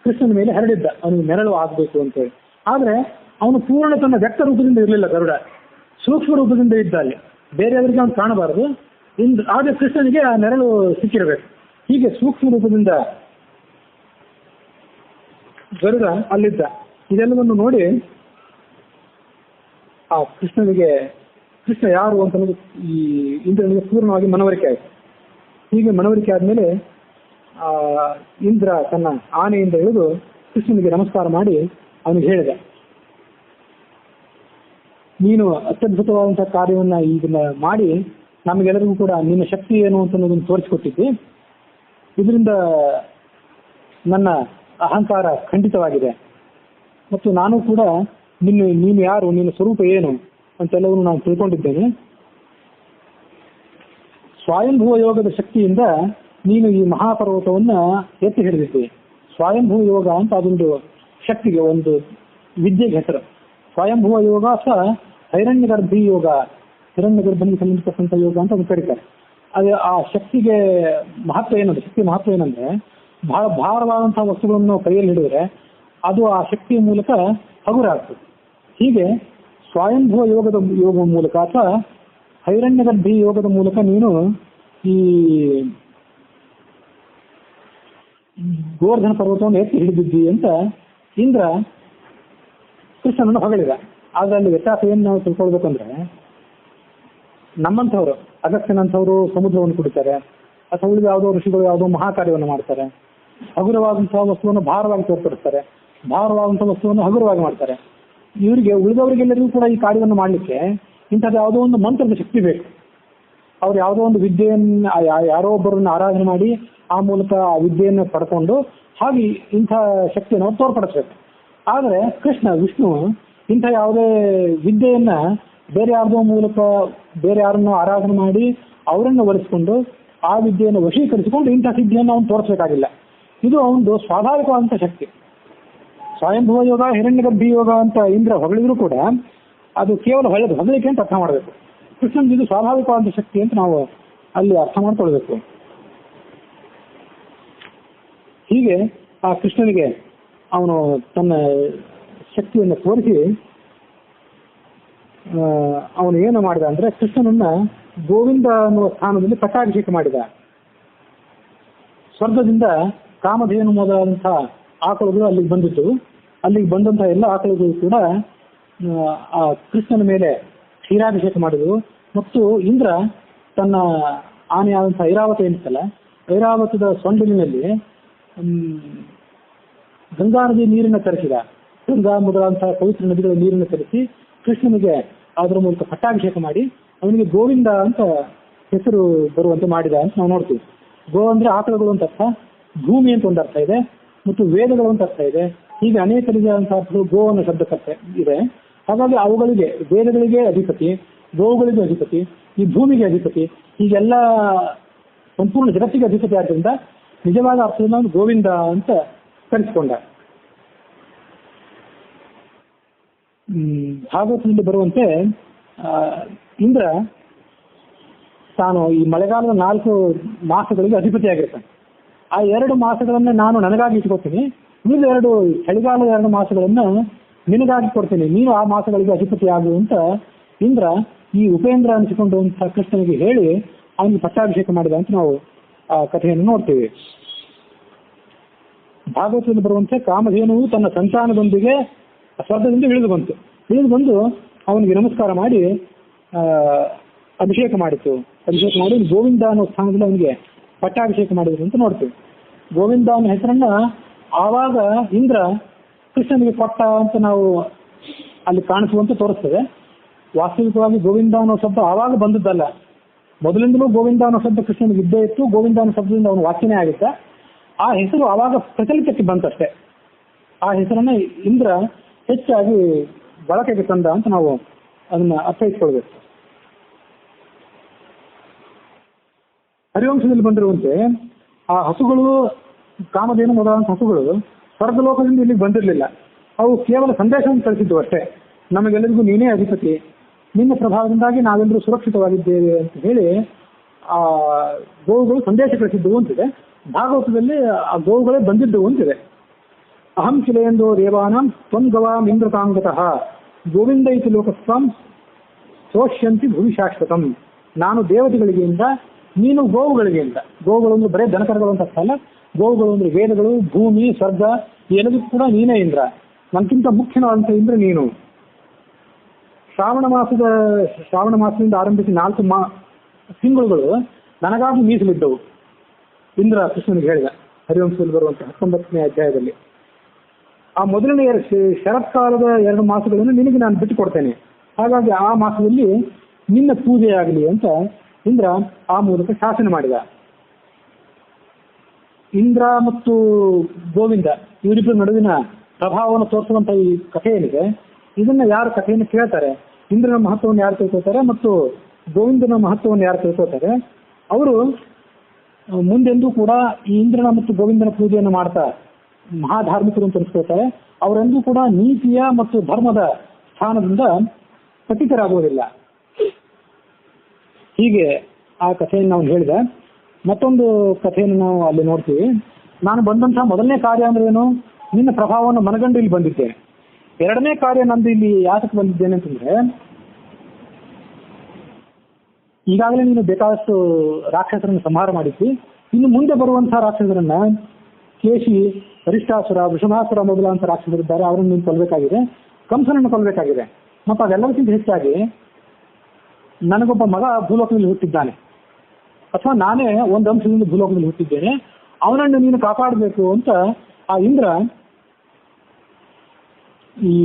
ಕೃಷ್ಣನ ಮೇಲೆ ಹರಡಿದ್ದ, ಅವನಿಗೆ ನೆರಳು ಆಗಬೇಕು ಅಂತೇಳಿ. ಆದ್ರೆ ಅವನು ಪೂರ್ಣ ತನ್ನ ವ್ಯಕ್ತ ರೂಪದಿಂದ ಇರಲಿಲ್ಲ, ಗರುಡ ಸೂಕ್ಷ್ಮ ರೂಪದಿಂದ ಇದ್ದ. ಅಲ್ಲಿ ಬೇರೆಯವರಿಗೆ ಅವನು ಕಾಣಬಾರದು, ಆದ್ರೆ ಕೃಷ್ಣನಿಗೆ ಆ ನೆರಳು ಸಿಕ್ಕಿರಬೇಕು. ಹೀಗೆ ಸೂಕ್ಷ್ಮ ರೂಪದಿಂದ ಗರುಡ ಅಲ್ಲಿದ್ದ. ಇದೆಲ್ಲವನ್ನು ನೋಡಿ ಆ ಕೃಷ್ಣ ಯಾರು ಅಂತ ಈ ಇಂದ್ರನಿಗೆ ಪೂರ್ಣವಾಗಿ ಮನವರಿಕೆ ಆಯಿತು. ಹೀಗೆ ಮನವರಿಕೆ ಆದ್ಮೇಲೆ ಇಂದ್ರ ತನ್ನ ಆನೆಯಿಂದ ಇಳಿದು ಕೃಷ್ಣನಿಗೆ ನಮಸ್ಕಾರ ಮಾಡಿ ಅವನಿಗೆ ಹೇಳಿದ, ನೀನು ಅತ್ಯದ್ಭುತವಾದಂತಹ ಕಾರ್ಯವನ್ನ ಇದನ್ನ ಮಾಡಿ ನಮಗೆಲ್ಲರಿಗೂ ಕೂಡ ನಿನ್ನ ಶಕ್ತಿ ಏನು ಅಂತ ಅನ್ನೋದನ್ನು ತೋರಿಸಿಕೊಟ್ಟಿದ್ದಿ. ಇದರಿಂದ ನನ್ನ ಅಹಂಕಾರ ಖಂಡಿತವಾಗಿದೆ ಮತ್ತು ನಾನು ಕೂಡ ನೀನು ಯಾರು, ನಿನ್ನ ಸ್ವರೂಪ ಏನು ಅಂತೆಲ್ಲವನ್ನು ನಾನು ತಿಳ್ಕೊಂಡಿದ್ದೇನೆ. ಸ್ವಯಂಭುವ ಯೋಗದ ಶಕ್ತಿಯಿಂದ ನೀನು ಈ ಮಹಾಪರ್ವತವನ್ನ ಎತ್ತಿ ಹಿಡಿದಿದ್ದಿ. ಸ್ವಯಂಭುವ ಯೋಗ ಅಂತ ಅದೊಂದು ಶಕ್ತಿಗೆ, ಒಂದು ವಿದ್ಯೆಗೆ ಹೆಸರು. ಸ್ವಯಂಭುವ ಯೋಗ ಅಥವಾ ಹಿರಣ್ಯಗರ್ಭಿ ಯೋಗ, ಹಿರಣ್ಯಗರ್ಭನಿಗೆ ಸಂಬಂಧಪಟ್ಟಂತ ಯೋಗ ಅಂತ ಅದನ್ನು ಕರೀತಾರೆ. ಅದು ಆ ಶಕ್ತಿಗೆ ಮಹತ್ವ ಏನಂದ್ರೆ, ಶಕ್ತಿ ಮಹತ್ವ ಏನಂದ್ರೆ, ಬಹಳ ಭಾರವಾದಂತಹ ವಸ್ತುಗಳನ್ನು ಕೈಯಲ್ಲಿ ಹಿಡಿದ್ರೆ ಅದು ಆ ಶಕ್ತಿಯ ಮೂಲಕ ಹಗುರಾಗ್ತದೆ. ಹೀಗೆ ಸ್ವಯಂಭುವ ಯೋಗದ ಮೂಲಕ ಅಥವಾ ಹೈರಣ್ಯಗರ್ಭಿ ಯೋಗದ ಮೂಲಕ ನೀನು ಈ ಗೋವರ್ಧನ ಪರ್ವತವನ್ನು ಎತ್ತಿ ಹಿಡಿದಿದ್ದಿ ಅಂತ ಇಂದ್ರ ಕೃಷ್ಣನನ್ನು ಹೊಗಳಿದ. ಆದ್ರೆ ಅಲ್ಲಿ ವ್ಯತ್ಯಾಸ ಏನು ನಾವು ತಿಳ್ಕೊಳ್ಬೇಕಂದ್ರೆ, ನಮ್ಮಂಥವ್ರು ಅಗಸ್ತ್ಯನಂಥವ್ರು ಸಮುದ್ರವನ್ನು ಕುಡಿತಾರೆ, ಅಥವಾ ಉಳಿದ ಯಾವುದೋ ಋಷಿಗಳು ಯಾವುದೋ ಮಹಾಕಾರ್ಯವನ್ನು ಮಾಡ್ತಾರೆ. ಹಗುರವಾದಂತಹ ವಸ್ತುವನ್ನು ಭಾರವಾಗಿ ತೋರ್ಪಡಿಸ್ತಾರೆ, ಭಾರವಾದಂತಹ ವಸ್ತುವನ್ನು ಹಗುರವಾಗಿ ಮಾಡ್ತಾರೆ. ಇವರಿಗೆ ಉಳಿದವರಿಗೆಲ್ಲರಿಗೂ ಕೂಡ ಈ ಕಾರ್ಯವನ್ನು ಮಾಡಲಿಕ್ಕೆ ಇಂಥದ್ದು ಯಾವುದೋ ಒಂದು ಮಂತ್ರದ ಶಕ್ತಿ ಬೇಕು. ಅವ್ರು ಯಾವುದೋ ಒಂದು ವಿದ್ಯೆಯನ್ನು ಯಾರೋ ಒಬ್ಬರನ್ನ ಆರಾಧನೆ ಮಾಡಿ ಆ ಮೂಲಕ ಆ ವಿದ್ಯೆಯನ್ನು ಪಡ್ಕೊಂಡು ಹಾಗೆ ಇಂಥ ಶಕ್ತಿಯನ್ನು ಅವ್ರು ತೋರ್ಪಡಿಸ್ಬೇಕು. ಆದರೆ ವಿಷ್ಣು ಇಂಥ ಯಾವುದೇ ವಿದ್ಯೆಯನ್ನ ಬೇರೆ ಯಾರನ್ನೋ ಆರಾಧನೆ ಮಾಡಿ ಅವರನ್ನು ಒಲಿಸ್ಕೊಂಡು ಆ ವಿದ್ಯೆಯನ್ನು ವಶೀಕರಿಸಿಕೊಂಡು ಇಂಥ ಸಿದ್ಧಿಯನ್ನು ಅವನು ತೋರಿಸಬೇಕಾಗಿಲ್ಲ. ಇದು ಅವನದು ಸ್ವಾಭಾವಿಕವಾದಂಥ ಶಕ್ತಿ. ಸ್ವಯಂಭುವ ಯೋಗ, ಹಿರಣ್ಯಗರ್ಭಿ ಯೋಗ ಅಂತ ಇಂದ್ರ ಹೊಗಳಿದ್ರು ಕೂಡ ಅದು ಕೇವಲ ಹೊಗಳಿಕೆ ಅಂತ ಅರ್ಥ ಮಾಡಬೇಕು. ಕೃಷ್ಣನ್ ಇದು ಸ್ವಾಭಾವಿಕವಾದ ಶಕ್ತಿ ಅಂತ ನಾವು ಅಲ್ಲಿ ಅರ್ಥ ಮಾಡ್ಕೊಳ್ಬೇಕು. ಹೀಗೆ ಆ ಕೃಷ್ಣನಿಗೆ ಅವನು ತನ್ನ ಶಕ್ತಿಯನ್ನು ತೋರಿಸಿ ಅವನು ಏನು ಮಾಡಿದ ಅಂದ್ರೆ, ಕೃಷ್ಣನನ್ನ ಗೋವಿಂದ ಅನ್ನುವ ಸ್ಥಾನದಲ್ಲಿ ಪಟ್ಟಾಭಿಷೇಕ ಮಾಡಿದ. ಸ್ವರ್ಗದಿಂದ ಕಾಮಧೇನು ಮೊದಲಾದಂತಹ ಆಕಳುಗಳು ಅಲ್ಲಿಗೆ ಬಂದಿತ್ತು. ಅಲ್ಲಿಗೆ ಬಂದಂತಹ ಎಲ್ಲ ಆಕಳುಗಳು ಕೂಡ ಆ ಕೃಷ್ಣನ ಮೇಲೆ ಕ್ಷೀರಾಭಿಷೇಕ ಮಾಡಿದವು. ಮತ್ತು ಇಂದ್ರ ತನ್ನ ಆನೆಯಾದಂತಹ ಐರಾವತ ಏನಿತ್ತಲ್ಲ, ಐರಾವತದ ಸೊಂಡಿಲಿನಲ್ಲಿ ಗಂಗಾ ನದಿ ನೀರನ್ನು ತರಿಸಿದ. ಗಂಗಾ ಮೊದಲಾದಂತಹ ಪವಿತ್ರ ನದಿಗಳ ನೀರನ್ನು ತರಿಸಿ ಕೃಷ್ಣನಿಗೆ ಅದರ ಮೂಲಕ ಪಟ್ಟಾಭಿಷೇಕ ಮಾಡಿ ಅವನಿಗೆ ಗೋವಿಂದ ಅಂತ ಹೆಸರು ಬರುವಂತೆ ಮಾಡಿದ ಅಂತ ನಾವು ನೋಡ್ತೀವಿ. ಗೋ ಅಂದ್ರೆ ಆಕಳಗಳು ಅಂತ ಅರ್ಥ, ಭೂಮಿ ಅಂತ ಒಂದು ಅರ್ಥ ಇದೆ, ಮತ್ತು ವೇದಗಳು ಅಂತ ಅರ್ಥ ಇದೆ. ಹೀಗೆ ಅನೇಕ ರೀತಿಯಾದಂತಹ ಅರ್ಥಗಳು ಗೋ ಅನ್ನೋ ಶಬ್ದಕ್ಕೆ ಇದೆ. ಹಾಗಾಗಿ ಅವುಗಳಿಗೆ, ವೇದಗಳಿಗೆ ಅಧಿಪತಿ, ಗೋವುಗಳಿಗೆ ಅಧಿಪತಿ, ಈ ಭೂಮಿಗೆ ಅಧಿಪತಿ, ಹೀಗೆಲ್ಲ ಸಂಪೂರ್ಣ ಜಗತ್ತಿಗೆ ಅಧಿಪತಿ ಆದ್ದರಿಂದ ನಿಜವಾದ ಅರ್ಥದಿಂದ ಅವನು ಗೋವಿಂದ ಅಂತ ಕರೆಸಿಕೊಂಡ. ಭಾಗವತದಲ್ಲಿ ಬರುವಂತೆ ಇಂದ್ರ ತಾನು ಈ ಮಳೆಗಾಲದ 4 ಮಾಸಗಳಿಗೆ ಅಧಿಪತಿಯಾಗಿರ್ತಾನೆ. ಆ 2 ಮಾಸಗಳನ್ನ ನಾನು ನನಗಾಗಿ ಇಟ್ಕೊತೀನಿ, ಉಳಿದ 2 ಚಳಿಗಾಲದ 2 ಮಾಸಗಳನ್ನ ನಿನಗಾಗಿ ಕೊಡ್ತೀನಿ, ನೀನು ಆ ಮಾಸಗಳಿಗೆ ಅಧಿಪತಿ ಆಗು ಅಂತ ಇಂದ್ರ ಈ ಉಪೇಂದ್ರ ಅನಿಸಿಕೊಂಡಂತಹ ಕೃಷ್ಣನಿಗೆ ಹೇಳಿ ಅವನಿಗೆ ಪಟ್ಟಾಭಿಷೇಕ ಮಾಡಿದ ಅಂತ ನಾವು ಆ ಕಥೆಯನ್ನು ನೋಡ್ತೀವಿ. ಭಾಗವತದಲ್ಲಿ ಬರುವಂತೆ ಕಾಮಧೇನುವು ತನ್ನ ಸಂತಾನದೊಂದಿಗೆ ಸ್ವರ್ಗದಿಂದ ಇಳಿದು ಬಂದು ಅವನಿಗೆ ನಮಸ್ಕಾರ ಮಾಡಿ ಅಭಿಷೇಕ ಮಾಡಿತು. ಅಭಿಷೇಕ ಮಾಡಿ ಗೋವಿಂದ ಅನ್ನೋ ಸ್ಥಾನದಲ್ಲಿ ಅವನಿಗೆ ಪಟ್ಟಾಭಿಷೇಕ ಮಾಡಿದ್ರು ಅಂತ ನೋಡ್ತೀವಿ. ಗೋವಿಂದ ಅನ್ನೋ ಹೆಸರನ್ನ ಆವಾಗ ಇಂದ್ರ ಕೃಷ್ಣನಿಗೆ ಕೊಟ್ಟ ಅಂತ ನಾವು ಅಲ್ಲಿ ಕಾಣಿಸುವಂತೆ ತೋರಿಸ್ತದೆ. ವಾಸ್ತವಿಕವಾಗಿ ಗೋವಿಂದ ಅನ್ನೋ ಶಬ್ದ ಆವಾಗ ಬಂದದ್ದಲ್ಲ, ಮೊದಲಿಂದಲೂ ಗೋವಿಂದ ಅನ್ನೋ ಶಬ್ದ ಕೃಷ್ಣನಿಗೆ ಇದ್ದೇ ಇತ್ತು. ಗೋವಿಂದ ಅನ್ನೋ ಶಬ್ದದಿಂದ ಅವನು ವಾಚನೆ ಆಗಿದ್ದ. ಆ ಹೆಸರು ಆವಾಗ ಪ್ರಚಲಿತಕ್ಕೆ ಬಂತಷ್ಟೇ. ಆ ಹೆಸರನ್ನ ಇಂದ್ರ ಹೆಚ್ಚಾಗಿ ಬಳಕೆಗೆ ತಂದ ಅಂತ ನಾವು ಅದನ್ನ ಅರ್ಥೈಸ್ಕೊಳ್ಬೇಕು. ಹರಿವಂಶದಲ್ಲಿ ಬಂದಿರುವಂತೆ ಆ ಹಸುಗಳು, ಕಾಮಧೇನು ಮೊದಲಾದ ಹಸುಗಳು ಸ್ವರ್ಗಲೋಕದಿಂದ ಇಲ್ಲಿಗೆ ಬಂದಿರಲಿಲ್ಲ. ಅವು ಕೇವಲ ಸಂದೇಶವನ್ನು ಕಳಿಸಿದ್ದು ಅಷ್ಟೇ. ನಮಗೆಲ್ಲರಿಗೂ ನೀನೇ ಅಧಿಪತಿ, ನಿನ್ನ ಪ್ರಭಾವದಿಂದಾಗಿ ನಾವೆಲ್ಲರೂ ಸುರಕ್ಷಿತವಾಗಿದ್ದೇವೆ ಅಂತ ಹೇಳಿ ಆ ಗೋವುಗಳು ಸಂದೇಶ ಕಳಿಸಿದ್ದವು ಅಂತಿದೆ. ಭಾಗವತದಲ್ಲಿ ಆ ಗೋವುಗಳೇ ಬಂದಿದ್ದವು ಅಂತಿದೆ. ಅಹಂ ಶಿಲೆಯೆಂದೋ ದೇವಾನಾಂ ತ್ವಂ ಗವಾಂ ಇಂದ್ರತಾಂಗತಃ ಗೋವಿಂದ ಇತಿ ಲೋಕಸ್ವಾಂ ಸೋಷ್ಯಂತಿ ಭೂಮಿ ಶಾಶ್ವತಂ. ನಾನು ದೇವತೆಗಳಿಗೆ ಇಂದ್ರ, ನೀನು ಗೋವುಗಳಿಗೆ ಇಂದ್ರ. ಗೋವುಗಳು ಅಂದ್ರೆ ಬರೇ ದನಕರಗಳು ಅಂತ ಅರ್ಥ ಅಲ್ಲ. ಗೋವುಗಳು ಅಂದ್ರೆ ವೇದಗಳು, ಭೂಮಿ, ಸ್ವರ್ಗ ಎಲ್ಲದಕ್ಕೂ ಕೂಡ ನೀನೇ ಇಂದ್ರ. ನನ್ಗಿಂತ ಮುಖ್ಯನಾದಂಥ ಇಂದ್ರ ನೀನು. ಶ್ರಾವಣ ಮಾಸದಿಂದ ಆರಂಭಿಸಿ 4 ತಿಂಗಳುಗಳು ನನಗಾಗಿ ಮೀಸಲಿದ್ದವು ಇಂದ್ರ ಕೃಷ್ಣನಿಗೆ ಹೇಳಿದ. ಹರಿವಂಶದಲ್ಲಿ ಬರುವಂತಹ 19ನೇ ಅಧ್ಯಾಯದಲ್ಲಿ ಆ ಮೊದಲನೆಯ ಶರತ್ಕಾಲದ 2 ಮಾಸಗಳನ್ನು ನಿನಗೆ ನಾನು ಬಿಟ್ಟು ಕೊಡ್ತೇನೆ, ಹಾಗಾಗಿ ಆ ಮಾಸದಲ್ಲಿ ನಿನ್ನ ಪೂಜೆಯಾಗಲಿ ಅಂತ ಇಂದ್ರ ಆ ಮೂಲಕ ಶಾಸನ ಮಾಡಿದ. ಇಂದ್ರ ಮತ್ತು ಗೋವಿಂದ ಇವರಿಬ್ಬರ ನಡುವಿನ ಪ್ರಭಾವವನ್ನು ತೋರಿಸುವಂತ ಈ ಕಥೆ ಏನಿದೆ, ಇದನ್ನ ಯಾರು ಕಥೆಯನ್ನು ಕೇಳ್ತಾರೆ, ಇಂದ್ರನ ಮಹತ್ವವನ್ನು ಯಾರು ತಿಳ್ಕೊತಾರೆ ಮತ್ತು ಗೋವಿಂದನ ಮಹತ್ವವನ್ನು ಯಾರು ತಿಳ್ಕೊತಾರೆ, ಅವರು ಮುಂದೆಂದೂ ಕೂಡ ಈ ಇಂದ್ರನ ಮತ್ತು ಗೋವಿಂದನ ಪೂಜೆಯನ್ನು ಮಾಡ್ತಾ ಮಹಾಧಾರ್ಮಿಕರು ಅಂತ ಅನಿಸ್ಕೊಳ್ತಾರೆ. ಅವರೆಂದೂ ಕೂಡ ನೀತಿಯ ಮತ್ತು ಧರ್ಮದ ಸ್ಥಾನದಿಂದ ಪತಿತರಾಗುವುದಿಲ್ಲ. ಹೀಗೆ ಆ ಕಥೆಯನ್ನು ನಾವು ಹೇಳಿದ. ಮತ್ತೊಂದು ಕಥೆಯನ್ನು ನಾವು ಅಲ್ಲಿ ನೋಡ್ತೀವಿ. ನಾನು ಬಂದಂತಹ ಮೊದಲನೇ ಕಾರ್ಯ ಅಂದ್ರೆ ಏನು, ನಿನ್ನ ಪ್ರಭಾವವನ್ನು ಮನಗಂಡು ಇಲ್ಲಿ ಬಂದಿದ್ದೇನೆ. 2ನೇ ಕಾರ್ಯ ನಂದು ಇಲ್ಲಿ ಯಾತಕ್ಕೆ ಬಂದಿದ್ದೇನೆ ಅಂತಂದ್ರೆ, ಈಗಾಗಲೇ ನೀನು ಬೇಕಾದಷ್ಟು ರಾಕ್ಷಸರನ್ನು ಸಂಹಾರ ಮಾಡಿದ್ದಿ. ಇನ್ನು ಮುಂದೆ ಬರುವಂತಹ ರಾಕ್ಷಸರನ್ನ ಕೇಶಿ, ಅರಿಷ್ಟಾಸುರ, ವೃಷಭಾಸುರ ಮೊದಲಾದಂಥ ರಾಕ್ಷಸರಿದ್ದಾರೆ, ಅವರನ್ನು ನೀನು ಕೊಲ್ಲಬೇಕಾಗಿದೆ. ಕಂಸನನ್ನು ಕೊಲ್ಲಬೇಕಾಗಿದೆ. ಮತ್ತು ಅದೆಲ್ಲದಕ್ಕಿಂತ ಹೆಚ್ಚಾಗಿ ನನಗೊಬ್ಬ ಮಗ ಭೂಲೋಕದಲ್ಲಿ ಹುಟ್ಟಿದ್ದಾನೆ, ಅಥವಾ ನಾನೇ ಒಂದು ಅಂಶದಿಂದ ಭೂಲೋಕದಲ್ಲಿ ಹುಟ್ಟಿದ್ದೇನೆ, ಅವನನ್ನು ನೀನು ಕಾಪಾಡಬೇಕು ಅಂತ ಆ ಇಂದ್ರ ಈ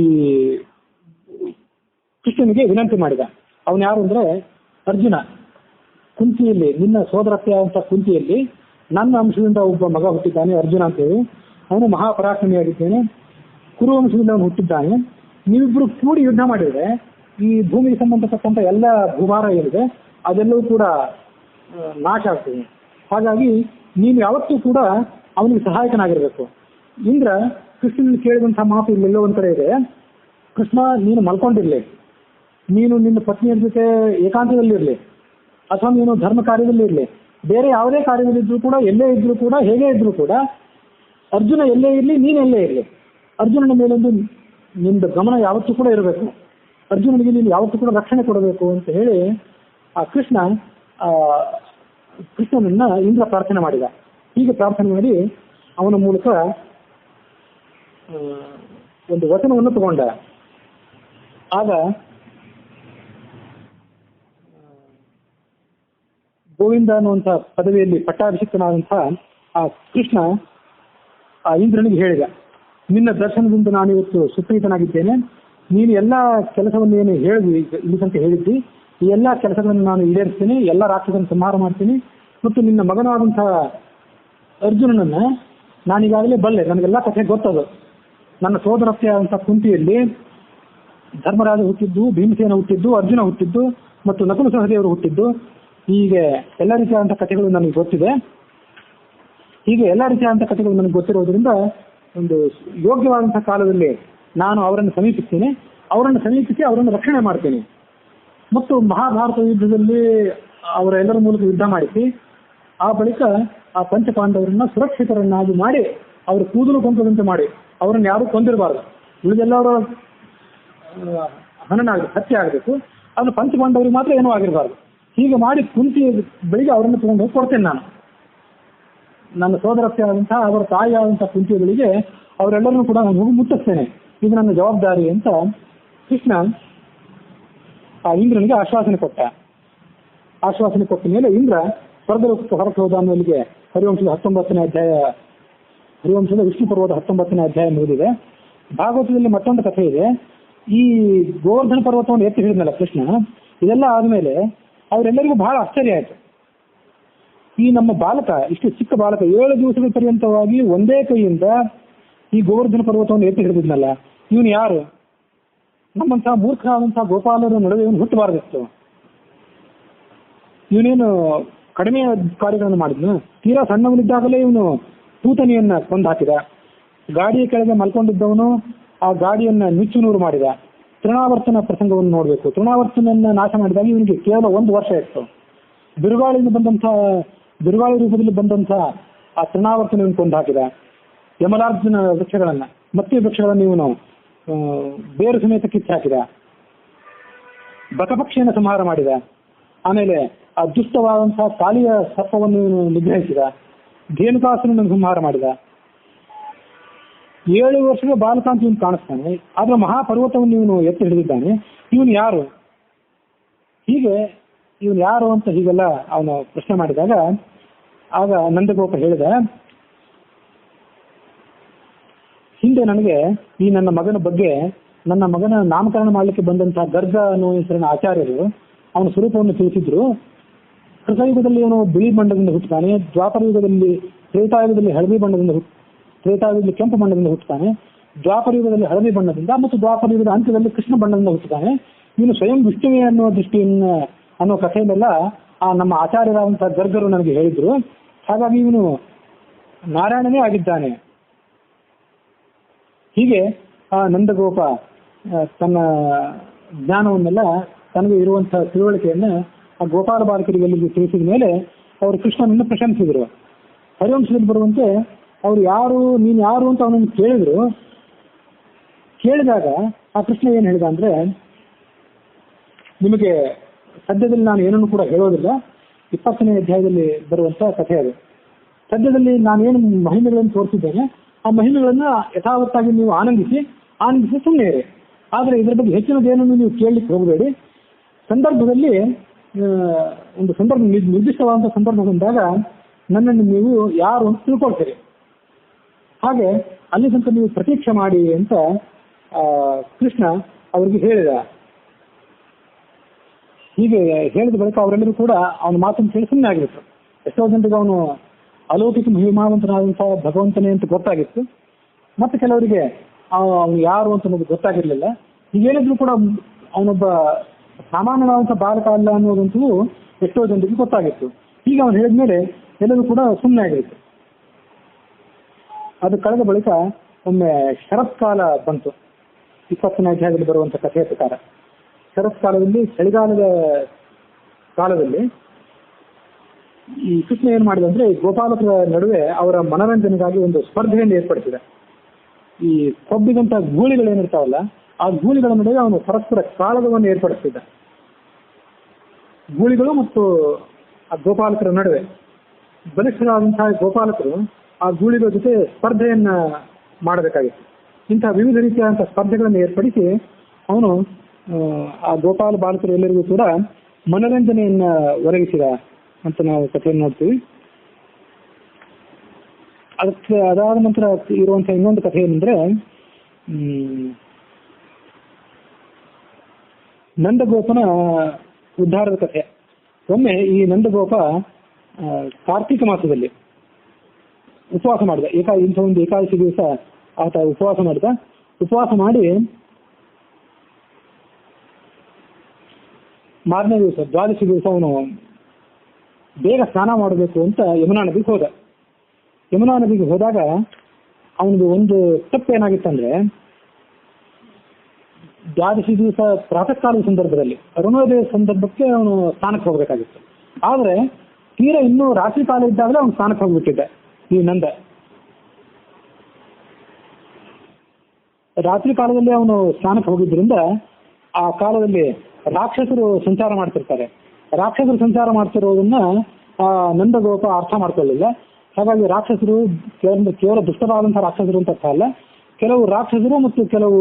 ಕೃಷ್ಣನಿಗೆ ವಿನಂತಿ ಮಾಡಿದ. ಅವನು ಯಾರು ಅಂದ್ರೆ ಅರ್ಜುನ. ಕುಂತಿಯಲ್ಲಿ, ನಿನ್ನ ಸೋದರತ್ಯ ಅಂತ ಕುಂತಿಯಲ್ಲಿ ನನ್ನ ಅಂಶದಿಂದ ಒಬ್ಬ ಮಗ ಹುಟ್ಟಿದ್ದಾನೆ ಅರ್ಜುನ ಅಂತೇಳಿ. ಅವನು ಮಹಾಪರಾಕ್ರಮಿಯಾಗಿದ್ದೇನೆ. ಕುರು ವಂಶದಿಂದ ಅವನು ಹುಟ್ಟಿದ್ದಾನೆ. ನೀವಿಬ್ರು ಕೂಡಿ ಯುದ್ಧ ಮಾಡಿದ್ರೆ ಈ ಭೂಮಿಗೆ ಸಂಬಂಧಪಟ್ಟಂತ ಎಲ್ಲ ಭೂಭಾರ ಏನಿದೆ ಅದೆಲ್ಲವೂ ಕೂಡ ನಾಶ ಆಗ್ತದೆ. ಹಾಗಾಗಿ ನೀನು ಯಾವತ್ತೂ ಕೂಡ ಅವನಿಗೆ ಸಹಾಯಕನಾಗಿರ್ಬೇಕು. ಇಂದ್ರ ಕೃಷ್ಣನಲ್ಲಿ ಕೇಳಿದಂತಹ ಮಾತು ಇಲ್ಲೆಲ್ಲೋ ಒಂದ್ ಕಡೆ ಇದೆ. ಕೃಷ್ಣ, ನೀನು ಮಲ್ಕೊಂಡಿರ್ಲಿ, ನೀನು ನಿನ್ನ ಪತ್ನಿಯರ ಜೊತೆ ಏಕಾಂತದಲ್ಲಿರ್ಲಿ, ಅಥವಾ ನೀನು ಧರ್ಮ ಕಾರ್ಯದಲ್ಲಿ ಇರಲಿ, ಬೇರೆ ಯಾವುದೇ ಕಾರ್ಯದಲ್ಲಿದ್ರೂ ಕೂಡ, ಎಲ್ಲೇ ಇದ್ರೂ ಕೂಡ, ಹೇಗೆ ಇದ್ರೂ ಕೂಡ, ಅರ್ಜುನ ಎಲ್ಲೇ ಇರಲಿ, ನೀನೆಲ್ಲೇ ಇರಲಿ, ಅರ್ಜುನನ ಮೇಲೊಂದು ನಿಮ್ದು ಗಮನ ಯಾವತ್ತೂ ಕೂಡ ಇರಬೇಕು. ಅರ್ಜುನನಿಗೆ ನೀನು ಯಾವತ್ತೂ ಕೂಡ ರಕ್ಷಣೆ ಕೊಡಬೇಕು ಅಂತ ಹೇಳಿ ಆ ಕೃಷ್ಣನನ್ನ ಇಂದ್ರ ಪ್ರಾರ್ಥನೆ ಮಾಡಿದ. ಹೀಗೆ ಪ್ರಾರ್ಥನೆ ಮಾಡಿ ಅವನ ಮೂಲಕ ಒಂದು ವಚನವನ್ನು ತಗೊಂಡ. ಆಗ ಗೋವಿಂದ ಅನ್ನುವಂಥ ಪದವಿಯಲ್ಲಿ ಪಟ್ಟಾಭಿಷಿಕ್ತನಾದಂತಹ ಆ ಕೃಷ್ಣ ಆ ಇಂದ್ರನಿಗೆ ಹೇಳಿದ, ನಿನ್ನ ದರ್ಶನದಿಂದ ನಾನಿವತ್ತು ಸುಪ್ರೀತನಾಗಿದ್ದೇನೆ. ನೀನು ಎಲ್ಲ ಕೆಲಸವನ್ನು ಏನು ಹೇಳಿದ್ವಿ ಇಲ್ಲಿ ತನಕ ಹೇಳಿದ್ದಿ, ಈ ಎಲ್ಲ ಕೆಲಸಗಳನ್ನು ನಾನು ಈಡೇರಿಸ್ತೀನಿ, ಎಲ್ಲ ರಾಕ್ಷಸನ್ನು ಸಂಹಾರ ಮಾಡ್ತೀನಿ. ಮತ್ತು ನಿನ್ನ ಮಗನಾದಂತಹ ಅರ್ಜುನನನ್ನ ನಾನೀಗಾಗಲೇ ಬಲ್ಲೆ, ನನಗೆಲ್ಲ ಕಥೆ ಗೊತ್ತದು. ನನ್ನ ಸೋದರತ್ತೆ ಆದಂಥ ಕುಂತಿಯಲ್ಲಿ ಧರ್ಮರಾಜ ಹುಟ್ಟಿದ್ದು, ಭೀಮಸೇನ ಹುಟ್ಟಿದ್ದು, ಅರ್ಜುನ ಹುಟ್ಟಿದ್ದು ಮತ್ತು ನಕುಲ ಸಹದೇವರು ಹುಟ್ಟಿದ್ದು. ಹೀಗೆ ಎಲ್ಲ ರೀತಿಯಾದಂಥ ಕಥೆಗಳು ನನಗೆ ಗೊತ್ತಿದೆ. ಹೀಗೆ ಎಲ್ಲ ರೀತಿಯಾದಂಥ ಕಥೆಗಳು ನನಗೆ ಗೊತ್ತಿರೋದ್ರಿಂದ ಒಂದು ಯೋಗ್ಯವಾದಂಥ ಕಾಲದಲ್ಲಿ ನಾನು ಅವರನ್ನು ಸಮೀಪಿಸ್ತೀನಿ, ಅವರನ್ನು ಸಮೀಪಿಸಿ ಅವರನ್ನು ರಕ್ಷಣೆ ಮಾಡ್ತೀನಿ. ಮತ್ತು ಮಹಾಭಾರತ ಯುದ್ಧದಲ್ಲಿ ಅವರ ಎಲ್ಲರ ಮೂಲಕ ಯುದ್ಧ ಮಾಡಿಸಿ ಆ ಬಳಿಕ ಆ ಪಂಚಪಾಂಡವರನ್ನ ಸುರಕ್ಷಿತರನ್ನಾಗಿ ಮಾಡಿ ಅವರು ಕೂದಲು ಕೊಂಕದಂತೆ ಮಾಡಿ ಅವರನ್ನು ಯಾರೂ ಕೊಂದಿರಬಾರ್ದು. ಉಳಿದೆಲ್ಲವರ ಹತ್ಯೆ ಆಗಬೇಕು, ಅದು ಪಂಚಪಾಂಡವರಿಗೆ ಮಾತ್ರ ಏನೂ ಆಗಿರಬಾರ್ದು. ಹೀಗೆ ಮಾಡಿ ಕುಂತಿ ಬೆಳಿಗ್ಗೆ ಅವರನ್ನು ತಗೊಂಡು ಹೋಗಿ ಕೊಡ್ತೇನೆ. ನಾನು ನನ್ನ ಸೋದರತ್ತೆ ಆದಂತಹ ಅವರ ತಾಯಿ ಆದಂತಹ ಕುಂತಿಗಳಿಗೆ ಅವರೆಲ್ಲರನ್ನೂ ಕೂಡ ನಾನು ಹೋಗಿ ಮುಟ್ಟಿಸ್ತೇನೆ. ಇದು ನನ್ನ ಜವಾಬ್ದಾರಿ ಅಂತ ಕೃಷ್ಣ ಆ ಇಂದ್ರನಿಗೆ ಆಶ್ವಾಸನೆ ಕೊಟ್ಟ. ಆಶ್ವಾಸನೆ ಕೊಟ್ಟ ಮೇಲೆ ಇಂದ್ರ ಸ್ವರ್ಗಲೋಕಕ್ಕೆ ಹೊರಟು ಹೋದ. ಆಮೇಲೆ ಹರಿವಂಶದ 19ನೇ ಅಧ್ಯಾಯ, ಹರಿವಂಶದ ವಿಷ್ಣು ಪರ್ವದ 19ನೇ ಅಧ್ಯಾಯ ಮುಗಿದಿದೆ. ಭಾಗವತದಲ್ಲಿ ಮತ್ತೊಂದು ಕಥೆ ಇದೆ. ಈ ಗೋವರ್ಧನ ಪರ್ವತವನ್ನು ಎತ್ತಿ ಹಿಡಿದ್ನಲ್ಲ ಕೃಷ್ಣ, ಇದೆಲ್ಲ ಆದ್ಮೇಲೆ ಅವರೆಲ್ಲರಿಗೂ ಬಹಳ ಆಶ್ಚರ್ಯ ಆಯ್ತು. ಈ ನಮ್ಮ ಬಾಲಕ, ಇಷ್ಟು ಚಿಕ್ಕ ಬಾಲಕ 7 ದಿವಸಗಳ ಪರ್ಯಂತವಾಗಿ ಒಂದೇ ಕೈಯಿಂದ ಈ ಗೋವರ್ಧನ ಪರ್ವತವನ್ನು ಎತ್ತಿ ಹಿಡಿದಿದ್ನಲ್ಲ, ಇವನು ಯಾರು? ನಮ್ಮಂತಹ ಮೂರ್ಖರಾದಂತಹ ಗೋಪಾಲರ ನಡುವೆ ಇವನು ಹುಟ್ಟಬಾರದಿತ್ತು. ಇವನೇನು ಕಡಿಮೆ ಕಾರ್ಯಗಳನ್ನು ಮಾಡಿದ್ನು? ತೀರಾ ಸಣ್ಣವನಿದ್ದಾಗಲೇ ಇವನು ತೂತನಿಯನ್ನ ಕೊಂದು ಹಾಕಿದ. ಗಾಡಿಯ ಕೆಳಗೆ ಮಲ್ಕೊಂಡಿದ್ದವನು ಆ ಗಾಡಿಯನ್ನ ನುಚ್ಚು ನೂರು ಮಾಡಿದ. ತೃಣಾವರ್ತನ ಪ್ರಸಂಗವನ್ನು ನೋಡಬೇಕು. ತೃಣಾವರ್ತನನ್ನ ನಾಶ ಮಾಡಿದಾಗ ಇವನಿಗೆ ಕೇವಲ 1 ವರ್ಷ ಇತ್ತು. ಬಿರುಗಾಳಿ ರೂಪದಲ್ಲಿ ಬಂದಂಥ ಆ ತೃಣಾವರ್ತನವನ್ನು ಕೊಂದು ಹಾಕಿದ. ಯಮಲಾರ್ಜುನ ವೃಕ್ಷಗಳನ್ನ, ಮತ್ತಿ ವೃಕ್ಷಗಳನ್ನು ಇವನು ಬೇರು ಸಮೇತ ಕಿತ್ತು ಹಾಕಿದ. ಬಕಪಕ್ಷಿಯನ್ನು ಸಂಹಾರ ಮಾಡಿದ. ಆಮೇಲೆ ಆ ದುಷ್ಟವಾದಂತಹ ಕಾಳಿಯ ಸರ್ಪವನ್ನು ಇವನು ನಿಗ್ರಹಿಸಿದ. ಧೇನುಕಾಸುರನನ್ನು ಸಂಹಾರ ಮಾಡಿದ. 7 ವರ್ಷದ ಬಾಲಕ ಅಂತ ಇವನು ಕಾಣಿಸ್ತಾನೆ, ಆದ್ರೆ ಮಹಾಪರ್ವತವನ್ನು ಇವನು ಎತ್ತಿ ಹಿಡಿದಿದ್ದಾನೆ. ಇವನು ಯಾರು? ಹೀಗೆ ಇವನು ಯಾರು ಅಂತ ಹೀಗೆಲ್ಲ ಅವನು ಪ್ರಶ್ನೆ ಮಾಡಿದಾಗ ಆಗ ನಂದಗೋಪ ಹೇಳಿದ, ಹಿಂದೆ ನನಗೆ ಈ ನನ್ನ ಮಗನ ಬಗ್ಗೆ, ನನ್ನ ಮಗನ ನಾಮಕರಣ ಮಾಡಲಿಕ್ಕೆ ಬಂದಂತಹ ಗರ್ಗ ಅನ್ನುವ ಹೆಸರಿನ ಆಚಾರ್ಯರು ಅವನ ಸ್ವರೂಪವನ್ನು ತಿಳಿಸಿದ್ರು. ಕೃತಯುಗದಲ್ಲಿ ಇವನು ಬಿಳಿ ಬಣ್ಣದಿಂದ ಹುಟ್ಟುತ್ತಾನೆ, ದ್ವಾಪರ ಯುಗದಲ್ಲಿ, ತ್ರೇತಾಯುಗದಲ್ಲಿ ಹಳದಿ ಬಣ್ಣದಿಂದ ತ್ರೇತಾಯುಗದಲ್ಲಿ ಕೆಂಪು ಬಣ್ಣದಿಂದ ಹುಟ್ಟುತ್ತಾನೆ, ದ್ವಾಪರ ಯುಗದಲ್ಲಿ ಹಳದಿ ಬಣ್ಣದಿಂದ ಮತ್ತು ದ್ವಾಪರ ಯುಗದ ಅಂತ್ಯದಲ್ಲಿ ಕೃಷ್ಣ ಬಣ್ಣದಿಂದ ಹುಟ್ಟುತ್ತಾನೆ. ಇವನು ಸ್ವಯಂ ವಿಷ್ಣುವೇ ಅನ್ನುವ ದೃಷ್ಟಿಯನ್ನು ಅನ್ನೋ ಕಥೆಯಲ್ಲೆಲ್ಲ ಆ ನಮ್ಮ ಆಚಾರ್ಯರಾದಂತಹ ಗರ್ಗರು ನನಗೆ ಹೇಳಿದ್ರು. ಹಾಗಾಗಿ ಇವನು ನಾರಾಯಣನೇ ಆಗಿದ್ದಾನೆ. ಹೀಗೆ ಆ ನಂದಗೋಪ ತನ್ನ ಜ್ಞಾನವನ್ನೆಲ್ಲ, ತನಗೆ ಇರುವಂತಹ ತಿಳುವಳಿಕೆಯನ್ನ ಆ ಗೋಪಾಲ ಬಾಲಕರಿಗೆ ತಿಳಿಸಿದ ಮೇಲೆ ಅವರು ಕೃಷ್ಣನನ್ನು ಪ್ರಶಂಸಿದ್ರು. ಹರಿವಂಶದಲ್ಲಿ ಬರುವಂತೆ ಅವ್ರು ಯಾರು, ನೀನು ಯಾರು ಅಂತ ಅವನನ್ನು ಕೇಳಿದ್ರು. ಕೇಳಿದಾಗ ಆ ಕೃಷ್ಣ ಏನು ಹೇಳಿದ ಅಂದ್ರೆ, ನಿಮಗೆ ಸದ್ಯದಲ್ಲಿ ನಾನು ಏನನ್ನು ಕೂಡ ಹೇಳೋದಿಲ್ಲ, 20ನೇ ಅಧ್ಯಾಯದಲ್ಲಿ ಬರುವಂತ ಕಥೆ ಅದು. ಸದ್ಯದಲ್ಲಿ ನಾನೇನು ಮಹಿಮೆಗಳನ್ನು ತೋರಿಸಿದ್ದೇನೆ ಆ ಮಹಿಮೆಗಳನ್ನ ಯಥಾವತ್ತಾಗಿ ನೀವು ಆನಂದಿಸಿ ಸುಮ್ಮನೆ ಇರಿ. ಆದರೆ ಇದರ ಬಗ್ಗೆ ಹೆಚ್ಚಿನದೇನನ್ನು ನೀವು ಕೇಳಲಿಕ್ಕೆ ಹೋಗಬೇಡಿ. ಸಂದರ್ಭದಲ್ಲಿ ಒಂದು ನಿರ್ದಿಷ್ಟವಾದಂಥ ಸಂದರ್ಭ ಬಂದಾಗ ನನ್ನನ್ನು ನೀವು ಯಾರು ಅಂತ ತಿಳ್ಕೊಳ್ತೀರಿ. ಹಾಗೆ ಅಲ್ಲಿ ತನಕ ನೀವು ಪ್ರತೀಕ್ಷೆ ಮಾಡಿ ಅಂತ ಕೃಷ್ಣ ಅವರಿಗೆ ಹೇಳಿದ. ಹೀಗೆ ಹೇಳಿದ ಬಳಿಕ ಅವರೆಲ್ಲರೂ ಕೂಡ ಅವನ ಮಾತನ್ನು ಕೇಳಿ ಸುಮ್ಮನೆ ಆಗಿತ್ತು. ಎಷ್ಟೋ ಜನರಿಗೆ ಅವನು ಅಲೌಕಿಕ ಮಹಿಮಾವಂತನಾದಂತಹ ಭಗವಂತನೇ ಅಂತ ಗೊತ್ತಾಗಿತ್ತು, ಮತ್ತೆ ಕೆಲವರಿಗೆ ಅವನು ಯಾರು ಅಂತ ನಮಗೆ ಗೊತ್ತಾಗಿರ್ಲಿಲ್ಲ. ಹೀಗೇನಿದ್ರು ಕೂಡ ಅವನೊಬ್ಬ ಸಾಮಾನ್ಯವಾದಂಥ ಬಾಲಕ ಅಲ್ಲ ಅನ್ನೋದಂತೂ ಎಷ್ಟೋ ಜನರಿಗೆ ಗೊತ್ತಾಗಿತ್ತು. ಹೀಗೆ ಅವನು ಹೇಳಿದ್ಮೇಲೆ ಎಲ್ಲರೂ ಕೂಡ ಸುಮ್ಮನೆ ಆಗಿತ್ತು. ಅದು ಕಳೆದ ಬಳಿಕ ಒಮ್ಮೆ ಶರತ್ಕಾಲ ಬಂತು. 20ನೇ ಅಧ್ಯಾಯದಲ್ಲಿ ಬರುವಂತ ಕಥೆಯ ಪ್ರಕಾರ ಶರತ್ಕಾಲದಲ್ಲಿ, ಚಳಿಗಾಲದ ಕಾಲದಲ್ಲಿ ಈ ಕೃಷ್ಣ ಏನ್ ಮಾಡಿದ ಅಂದ್ರೆ, ಗೋಪಾಲಕರ ನಡುವೆ ಅವರ ಮನರಂಜನೆಗಾಗಿ ಒಂದು ಸ್ಪರ್ಧೆಯನ್ನು ಏರ್ಪಡಿಸಿದ. ಈ ಕೊಬ್ಬಿದಂತ ಗೂಳಿಗಳೇನಿರ್ತಾವಲ್ಲ, ಆ ಗೂಳಿಗಳ ನಡುವೆ ಅವನು ಪರಸ್ಪರ ಕಾಳಗವನ್ನು ಏರ್ಪಡಿಸಿದ್ದ. ಗೂಳಿಗಳು ಮತ್ತು ಆ ಗೋಪಾಲಕರ ನಡುವೆ ಬಲಿಷ್ಠರಾದಂತಹ ಗೋಪಾಲಕರು ಆ ಗೂಳಿಗಳ ಜೊತೆ ಸ್ಪರ್ಧೆಯನ್ನ ಮಾಡಬೇಕಾಗಿತ್ತು. ಇಂತಹ ವಿವಿಧ ರೀತಿಯಾದಂತಹ ಸ್ಪರ್ಧೆಗಳನ್ನು ಏರ್ಪಡಿಸಿ ಅವನು ಆ ಗೋಪಾಲ ಬಾಲಕರು ಎಲ್ಲರಿಗೂ ಕೂಡ ಮನರಂಜನೆಯನ್ನ ಒದಗಿಸಿದ ಅಂತ ನಾವು ಕಥೆಯನ್ನು ನೋಡ್ತೀವಿ. ಅದಕ್ಕೆ ಅದಾದ ನಂತರ ಇರುವಂತಹ ಇನ್ನೊಂದು ಕಥೆ ಏನಂದ್ರೆ ನಂದಗೋಪನ ಉದ್ಧಾರದ ಕಥೆ. ಒಮ್ಮೆ ಈ ನಂದಗೋಪ ಕಾರ್ತಿಕ ಮಾಸದಲ್ಲಿ ಉಪವಾಸ ಮಾಡಿದ. ಇಂಥ ಒಂದು ಏಕಾದಶಿ ದಿವಸ ಆತ ಉಪವಾಸ ಮಾಡಿದ. ಉಪವಾಸ ಮಾಡಿ ಮಾರನೇ ದಿವಸ ದ್ವಾದಶಿ ದಿವಸ ಅವನು ಬೇಗ ಸ್ನಾನ ಮಾಡಬೇಕು ಅಂತ ಯಮುನಾ ನದಿಗೆ ಹೋದ. ಯಮುನಾ ನದಿಗೆ ಹೋದಾಗ ಅವನಿಗೆ ಒಂದು ತಪ್ಪೇನಾಗಿತ್ತಂದ್ರೆ, ದ್ವಾದಶಿ ದಿವಸ ಪ್ರಾತಃ ಕಾಲದ ಸಂದರ್ಭದಲ್ಲಿ ಅರುಣೋದಯ ಸಂದರ್ಭಕ್ಕೆ ಅವನು ಸ್ನಾನಕ್ಕೆ ಹೋಗಬೇಕಾಗಿತ್ತು. ಆದ್ರೆ ತೀರಾ ಇನ್ನೂ ರಾತ್ರಿ ಕಾಲ ಇದ್ದಾಗಲೇ ಅವನು ಸ್ನಾನಕ್ಕೆ ಹೋಗ್ಬಿಟ್ಟಿದ್ದ. ಈ ನಂದ ರಾತ್ರಿ ಕಾಲದಲ್ಲಿ ಅವನು ಸ್ನಾನಕ್ಕೆ ಹೋಗಿದ್ರಿಂದ ಆ ಕಾಲದಲ್ಲಿ ರಾಕ್ಷಸರು ಸಂಚಾರ ಮಾಡ್ತಿರ್ತಾರೆ. ರಾಕ್ಷಸರು ಸಂಚಾರ ಮಾಡ್ತಿರೋದನ್ನ ನಂದಗೋಪ ಅರ್ಥ ಮಾಡ್ಕೊಳ್ಳಿಲ್ಲ. ಹಾಗಾಗಿ ರಾಕ್ಷಸರು ಕೇವಲ ದುಷ್ಟರಾದಂತಹ ರಾಕ್ಷಸರು ಅಂತ ಅರ್ಥ ಅಲ್ಲ, ಕೆಲವು ರಾಕ್ಷಸರು ಮತ್ತು ಕೆಲವು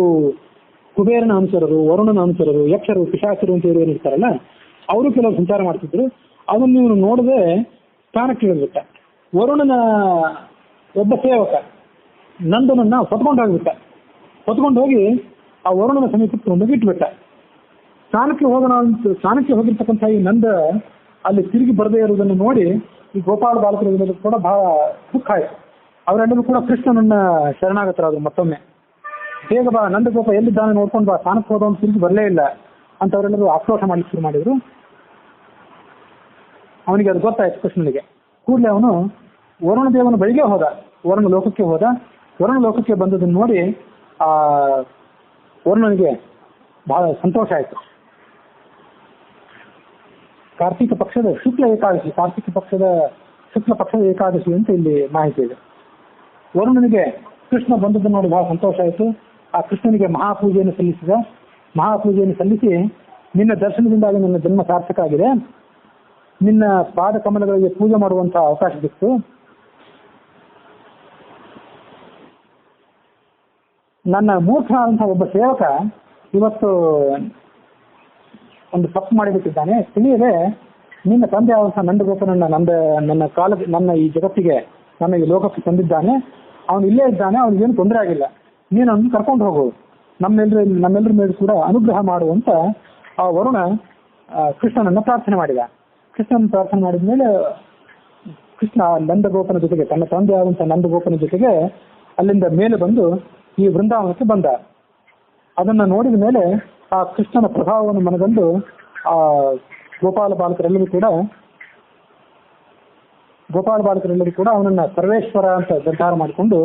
ಕುಬೇರನ ಅನುಸರರು, ವರುಣನ ಅನುಸರರು, ಯಕ್ಷರು, ಪಿಶಾಚರು ಅಂತ ಏನಿರ್ತಾರಲ್ಲ ಅವರು ಕೆಲವು ಸಂಚಾರ ಮಾಡ್ತಿದ್ರು. ಅದನ್ನು ಇವನು ನೋಡದೆ ಸ್ಥಾನಕ್ಕೆ ಇಳಿದ್ಬಿಟ್ಟ. ವರುಣನ ಒಬ್ಬ ಸೇವಕ ನಂದನನ್ನ ಹೊತ್ಕೊಂಡು ಹೋಗ್ಬಿಟ್ಟ. ಹೊತ್ಕೊಂಡು ಹೋಗಿ ಆ ವರುಣನ ಸಮೀಪಕ್ಕೆ ಹೋಗಿ ಇಟ್ಬಿಟ್ಟ. ಸ್ನಾನಕ್ಕೆ ಹೋಗಿರ್ತಕ್ಕಂಥ ಈ ನಂದ ಅಲ್ಲಿ ತಿರುಗಿ ಬರದೇ ಇರುವುದನ್ನು ನೋಡಿ ಈ ಗೋಪಾಲ ಬಾಲಕರು ಕೂಡ ಬಹಳ ದುಃಖ ಆಯ್ತು. ಅವರೆಲ್ಲರೂ ಕೂಡ ಕೃಷ್ಣನನ್ನ ಶರಣಾಗತರಾದ್ರು. ಮತ್ತೊಮ್ಮೆ ಬೇಗ ಬಾ, ನಂದಗೋಪ ಎಲ್ಲಿದ್ದಾನೆ ನೋಡ್ಕೊಂಡು ಬಾ, ಸ್ನಾನಕ್ಕೆ ಹೋದವನು ತಿರುಗಿ ಬರಲೇ ಇಲ್ಲ ಅಂತ ಅವರೆಲ್ಲರೂ ಆಕ್ರೋಶ ಮಾಡ್ಲಿಕ್ಕೆ ಶುರು ಮಾಡಿದ್ರು. ಅವನಿಗೆ ಅದು ಗೊತ್ತಾಯ್ತು ಕೃಷ್ಣನಿಗೆ. ಕೂಡಲೇ ಅವನು ವರುಣ ದೇವನ ಬಳಿಗೆ ಹೋದ, ವರುಣ ಲೋಕಕ್ಕೆ ಹೋದ. ವರುಣ ಲೋಕಕ್ಕೆ ಬಂದದನ್ನು ನೋಡಿ ಆ ವರುಣನಿಗೆ ಬಹಳ ಸಂತೋಷ ಆಯಿತು. ಕಾರ್ತಿಕ ಪಕ್ಷದ ಶುಕ್ಲ ಏಕಾದಶಿ, ಶುಕ್ಲ ಪಕ್ಷದ ಏಕಾದಶಿ ಅಂತ ಇಲ್ಲಿ ಮಾಹಿತಿ ಇದೆ. ವರುಣನಿಗೆ ಕೃಷ್ಣ ಬಂದದ್ದನ್ನು ನೋಡಿ ಬಹಳ ಸಂತೋಷ ಆಯಿತು. ಆ ಕೃಷ್ಣನಿಗೆ ಮಹಾಪೂಜೆಯನ್ನು ಸಲ್ಲಿಸಿದ. ಮಹಾಪೂಜೆಯನ್ನು ಸಲ್ಲಿಸಿ, ನಿನ್ನ ದರ್ಶನದಿಂದಾಗಿ ನನ್ನ ಜನ್ಮ ಸಾರ್ಥಕ ಆಗಿದೆ, ನಿನ್ನ ಪಾದ ಕಮಲಗಳಿಗೆ ಪೂಜೆ ಮಾಡುವಂತಹ ಅವಕಾಶ ಸಿಕ್ತು, ನನ್ನ ಮೂರ್ಖನಾದಂತಹ ಒಬ್ಬ ಸೇವಕ ಇವತ್ತು ಒಂದು ತಪ್ಪು ಮಾಡಿಬಿಟ್ಟಿದ್ದಾನೆ, ತಿಳಿಯದೆ ನಿನ್ನ ತಂದೆ ಆದಂತಹ ನಂದಗೋಪನನ್ನ ನನ್ನ ಈ ಜಗತ್ತಿಗೆ, ನನ್ನ ಈ ಲೋಕಕ್ಕೆ ತಂದಿದ್ದಾನೆ, ಅವನು ಇಲ್ಲೇ ಇದ್ದಾನೆ, ಅವನಿಗೇನು ತೊಂದರೆ ಆಗಿಲ್ಲ, ನೀನು ಅವನು ಕರ್ಕೊಂಡು ಹೋಗು, ನಮ್ಮೆಲ್ಲರ ಮೇಲೆ ಕೂಡ ಅನುಗ್ರಹ ಮಾಡುವಂತ ಆ ವರುಣ ಕೃಷ್ಣನನ್ನ ಪ್ರಾರ್ಥನೆ ಮಾಡಿದ. ಕೃಷ್ಣನ ಪ್ರಾರ್ಥನೆ ಮಾಡಿದ ಮೇಲೆ ಕೃಷ್ಣ ನಂದಗೋಪನ ಜೊತೆಗೆ, ತನ್ನ ತಂದೆ ಆದಂತಹ ನಂದಗೋಪನ ಜೊತೆಗೆ ಅಲ್ಲಿಂದ ಮೇಲೆ ಬಂದು ಈ ವೃಂದಾವನಕ್ಕೆ ಬಂದ. ಅದನ್ನ ನೋಡಿದ ಮೇಲೆ ಆ ಕೃಷ್ಣನ ಪ್ರಭಾವವನ್ನು ಮನಗಂಡು ಆ ಗೋಪಾಲ ಬಾಲಕರೆಲ್ಲರೂ ಕೂಡ ಅವನನ್ನ ಸರ್ವೇಶ್ವರ ಅಂತ ನಿರ್ಧಾರ ಮಾಡಿಕೊಂಡು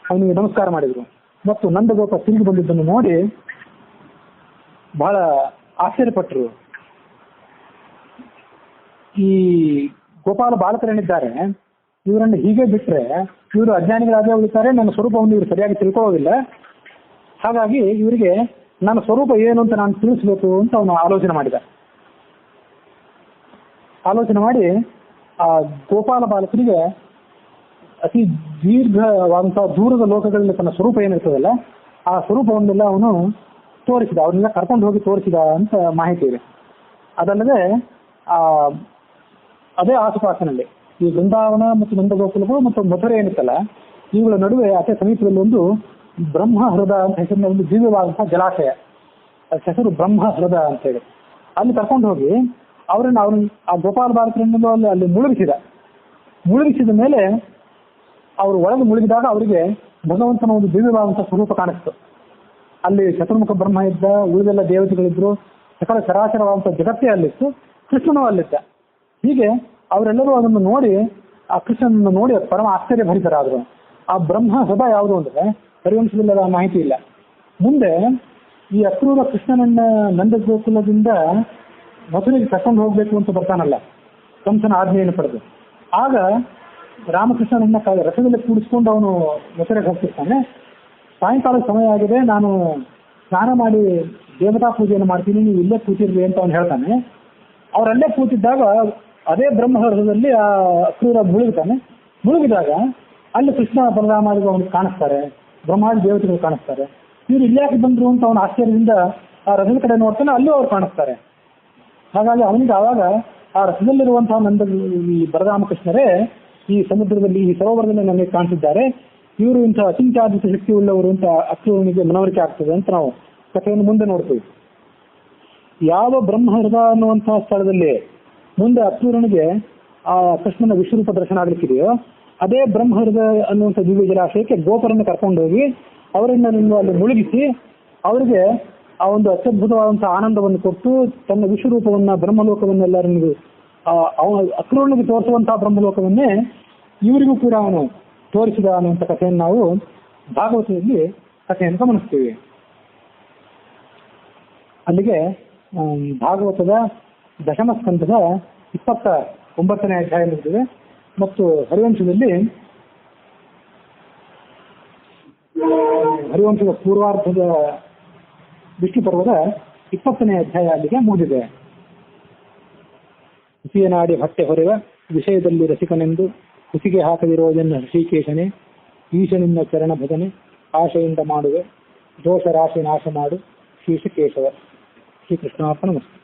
ಅವನಿಗೆ ನಮಸ್ಕಾರ ಮಾಡಿದ್ರು. ಮತ್ತು ನಂದಗೋಪ ತಿರುಗಿ ಬಂದಿದ್ದನ್ನು ನೋಡಿ ಬಹಳ ಆಶ್ಚರ್ಯಪಟ್ಟರು. ಈ ಗೋಪಾಲ ಬಾಲಕರೇನಿದ್ದಾರೆ ಇವರನ್ನು ಹೀಗೆ ಬಿಟ್ರೆ ಇವರು ಅಜ್ಞಾನಿಗಳಾಗೇ ಉಳಿತಾರೆ, ನನ್ನ ಸ್ವರೂಪವನ್ನು ಇವರು ಸರಿಯಾಗಿ ತಿಳ್ಕೊಳ್ಳೋದಿಲ್ಲ, ಹಾಗಾಗಿ ಇವರಿಗೆ ನನ್ನ ಸ್ವರೂಪ ಏನು ಅಂತ ನಾನು ತಿಳಿಸ್ಬೇಕು ಅಂತ ಅವನು ಆಲೋಚನೆ ಮಾಡಿ ಆ ಗೋಪಾಲ ಬಾಲಕರಿಗೆ ಅತಿ ದೀರ್ಘವಾದಂತಹ ದೂರದ ಲೋಕಗಳಲ್ಲಿ ತನ್ನ ಸ್ವರೂಪ ಏನಿರ್ತದಲ್ಲ ಆ ಸ್ವರೂಪವನ್ನೆಲ್ಲ ಅವನು ತೋರಿಸಿದ, ಅವ್ರನ್ನೆಲ್ಲ ಕರ್ಕೊಂಡು ಹೋಗಿ ತೋರಿಸಿದ ಅಂತ ಮಾಹಿತಿ ಇದೆ. ಅದಲ್ಲದೆ ಅದೇ ಆಸುಪಾಸಿನಲ್ಲಿ ಈ ವೃಂದಾವನ ಮತ್ತು ನಂದಗೋಕುಲಗಳು ಮತ್ತು ಮಥುರೆ ಏನಿತ್ತಲ್ಲ ಇವುಗಳ ನಡುವೆ ಅತಿ ಸಮೀಪದಲ್ಲಿ ಒಂದು ಬ್ರಹ್ಮ ಹೃದ ಅಂತ ಹೆಸರಿನ ಒಂದು ದಿವ್ಯವಾದಂತಹ ಜಲಾಶಯ, ಹೆಸರು ಬ್ರಹ್ಮ ಹೃದ ಅಂತ ಹೇಳಿ, ಅಲ್ಲಿ ಕರ್ಕೊಂಡು ಹೋಗಿ ಅವರನ್ನು ಆ ಗೋಪಾಲ ಬಾಲಕರನ್ನು ಅಲ್ಲಿ ಮುಳುಗಿಸಿದ ಮೇಲೆ ಅವರು ಒಳಗೆ ಮುಳುಗಿದಾಗ ಅವರಿಗೆ ಭಗವಂತನ ಒಂದು ದಿವ್ಯವಾದಂತಹ ಸ್ವರೂಪ ಕಾಣಿಸ್ತು. ಅಲ್ಲಿ ಚತುರ್ಮುಖ ಬ್ರಹ್ಮ ಇದ್ದ, ಉಳಿದೆಲ್ಲ ದೇವತೆಗಳಿದ್ರು, ಸಕಲ ಚರಾಚರವಾದಂತಹ ಜಗತ್ತೇ ಅಲ್ಲಿತ್ತು, ಕೃಷ್ಣನೂ ಅಲ್ಲಿದ್ದ. ಹೀಗೆ ಅವರೆಲ್ಲರೂ ಅದನ್ನು ನೋಡಿ, ಆ ಕೃಷ್ಣನನ್ನು ನೋಡಿ ಪರಮ ಆಶ್ಚರ್ಯ ಭರಿತರಾದರು. ಆ ಬ್ರಹ್ಮ ಹೃದ ಯಾವುದು ಅಂದ್ರೆ ಹರಿವಂಶದಲ್ಲಿ ಆ ಮಾಹಿತಿ ಇಲ್ಲ. ಮುಂದೆ ಈ ಅಕ್ರೂರ ಕೃಷ್ಣನನ್ನ ನಂದಗೋಕುಲದಿಂದ ಮಥುರೆಗೆ ಕರ್ಕೊಂಡು ಹೋಗ್ಬೇಕು ಅಂತ ಬರ್ತಾನಲ್ಲ ಕಂಸನ ಆಜ್ಞೆಯನ್ನು ಪಡೆದು, ಆಗ ರಾಮಕೃಷ್ಣನನ್ನ ರಥದಲ್ಲಿ ಕೂಡಿಸ್ಕೊಂಡು ಅವನು ಮಥುರೆಗೆ ಹೋಗ್ತಿರ್ತಾನೆ. ಸಾಯಂಕಾಲದ ಸಮಯ ಆಗಿದೆ, ನಾನು ಸ್ನಾನ ಮಾಡಿ ದೇವತಾ ಪೂಜೆಯನ್ನು ಮಾಡ್ತೀನಿ, ನೀವು ಇಲ್ಲೇ ಕೂತಿರ್ಲಿ ಅಂತ ಅವನು ಹೇಳ್ತಾನೆ. ಅವರಲ್ಲೇ ಕೂತಿದ್ದಾಗ ಅದೇ ಬ್ರಹ್ಮಹೃದಯದಲ್ಲಿ ಆ ಅಕ್ರೂರ ಮುಳುಗಿದಾಗ ಅಲ್ಲಿ ಕೃಷ್ಣ ಬಲರಾಮರಿಗೆ ಅವನಿಗೆ ಕಾಣಿಸ್ತಾರೆ, ಬ್ರಹ್ಮಾದಿ ದೇವತೆಗಳು ಕಾಣಿಸ್ತಾರೆ. ಇವ್ರು ಇಲ್ಲಾಕೆ ಬಂದ್ರು ಅಂತ ಅವನ ಆಶ್ಚರ್ಯದಿಂದ ಆ ರಥದ ಕಡೆ ನೋಡ್ತಾನೆ, ಅಲ್ಲೂ ಅವ್ರು ಕಾಣಿಸ್ತಾರೆ. ಹಾಗಾಗಿ ಅವನಿಗೆ ಆವಾಗ ಆ ರಥದಲ್ಲಿರುವಂತಹ ಈ ಬಲರಾಮಕೃಷ್ಣರೇ ಈ ಸಮುದ್ರದಲ್ಲಿ ಈ ಸರೋವರದಲ್ಲಿ ನನಗೆ ಕಾಣಿಸಿದ್ದಾರೆ, ಇವರು ಇಂಥ ಅಚಿಂತ್ಯಾದ್ಭುತ ಶಕ್ತಿ ಉಳ್ಳವರು ಅಂತ ಅಕ್ರೂರನಿಗೆ ಮನವರಿಕೆ ಆಗ್ತದೆ ಅಂತ ನಾವು ಕಥೆಯನ್ನು ಮುಂದೆ ನೋಡ್ತೀವಿ. ಯಾವ ಬ್ರಹ್ಮಹೃದ ಅನ್ನುವಂತಹ ಸ್ಥಳದಲ್ಲಿ ಮುಂದೆ ಅಕ್ರೂರನಿಗೆ ಆ ಕೃಷ್ಣನ ವಿಶ್ವರೂಪ ದರ್ಶನ ಆಗ್ಲಿಕ್ಕಿದೆಯೋ, ಅದೇ ಬ್ರಹ್ಮಹೃದ ಅನ್ನುವಂಥ ದಿವ್ಯ ಜಲಾಶಯಕ್ಕೆ ಗೋಪರನ್ನು ಕರ್ಕೊಂಡು ಹೋಗಿ ಅವರನ್ನ ಅಲ್ಲಿ ಮುಳುಗಿಸಿ ಅವರಿಗೆ ಆ ಒಂದು ಅತ್ಯದ್ಭುತವಾದಂತಹ ಆನಂದವನ್ನು ಕೊಟ್ಟು ತನ್ನ ವಿಶ್ವರೂಪವನ್ನ ಬ್ರಹ್ಮಲೋಕವನ್ನೆಲ್ಲರಿಗೂ ಅಕ್ರೂರನಿಗೆ ತೋರಿಸುವಂತಹ ಬ್ರಹ್ಮಲೋಕವನ್ನೇ ಇವರಿಗೂ ಕೂಡ ಅವನು ತೋರಿಸಿದ ಅನ್ನುವಂಥ ಕಥೆಯನ್ನು ನಾವು ಭಾಗವತದಲ್ಲಿ ಕಥೆಯನ್ನು ಗಮನಿಸ್ತೀವಿ. ಅಲ್ಲಿಗೆ ಭಾಗವತದ ದಶಮ ಸ್ಕಂದದ 29ನೇ ಅಧ್ಯಾಯ ಮುಗಿದಿದೆ ಮತ್ತು ಹರಿವಂಶದ ಪೂರ್ವಾರ್ಧದ ವಿಷ್ಣು ಪರ್ವದ 20ನೇ ಅಧ್ಯಾಯ ಅಲ್ಲಿಗೆ ಮುಗಿದಿದೆ. ಹುಸಿಯನಾಡಿ ಹೊಟ್ಟೆ ಹೊರೆವ ವಿಷಯದಲ್ಲಿ ರಸಿಕನೆಂದು ಹುಸಿಗೆ ಹಾಕದಿರೋದನ್ನ ಶ್ರೀಕೇಶನೇ, ಈಶನಿಂದ ಚರಣ ಭಜನೆ ಆಶೆಯಿಂದ ಮಾಡುವೆ, ದೋಷ ರಾಶಿ ನಾಶ ಮಾಡು ಶ್ರೀ ಕೇಶವ. ಶ್ರೀಕೃಷ್ಣಾರ್ಪಣ ಮಸ್ತು.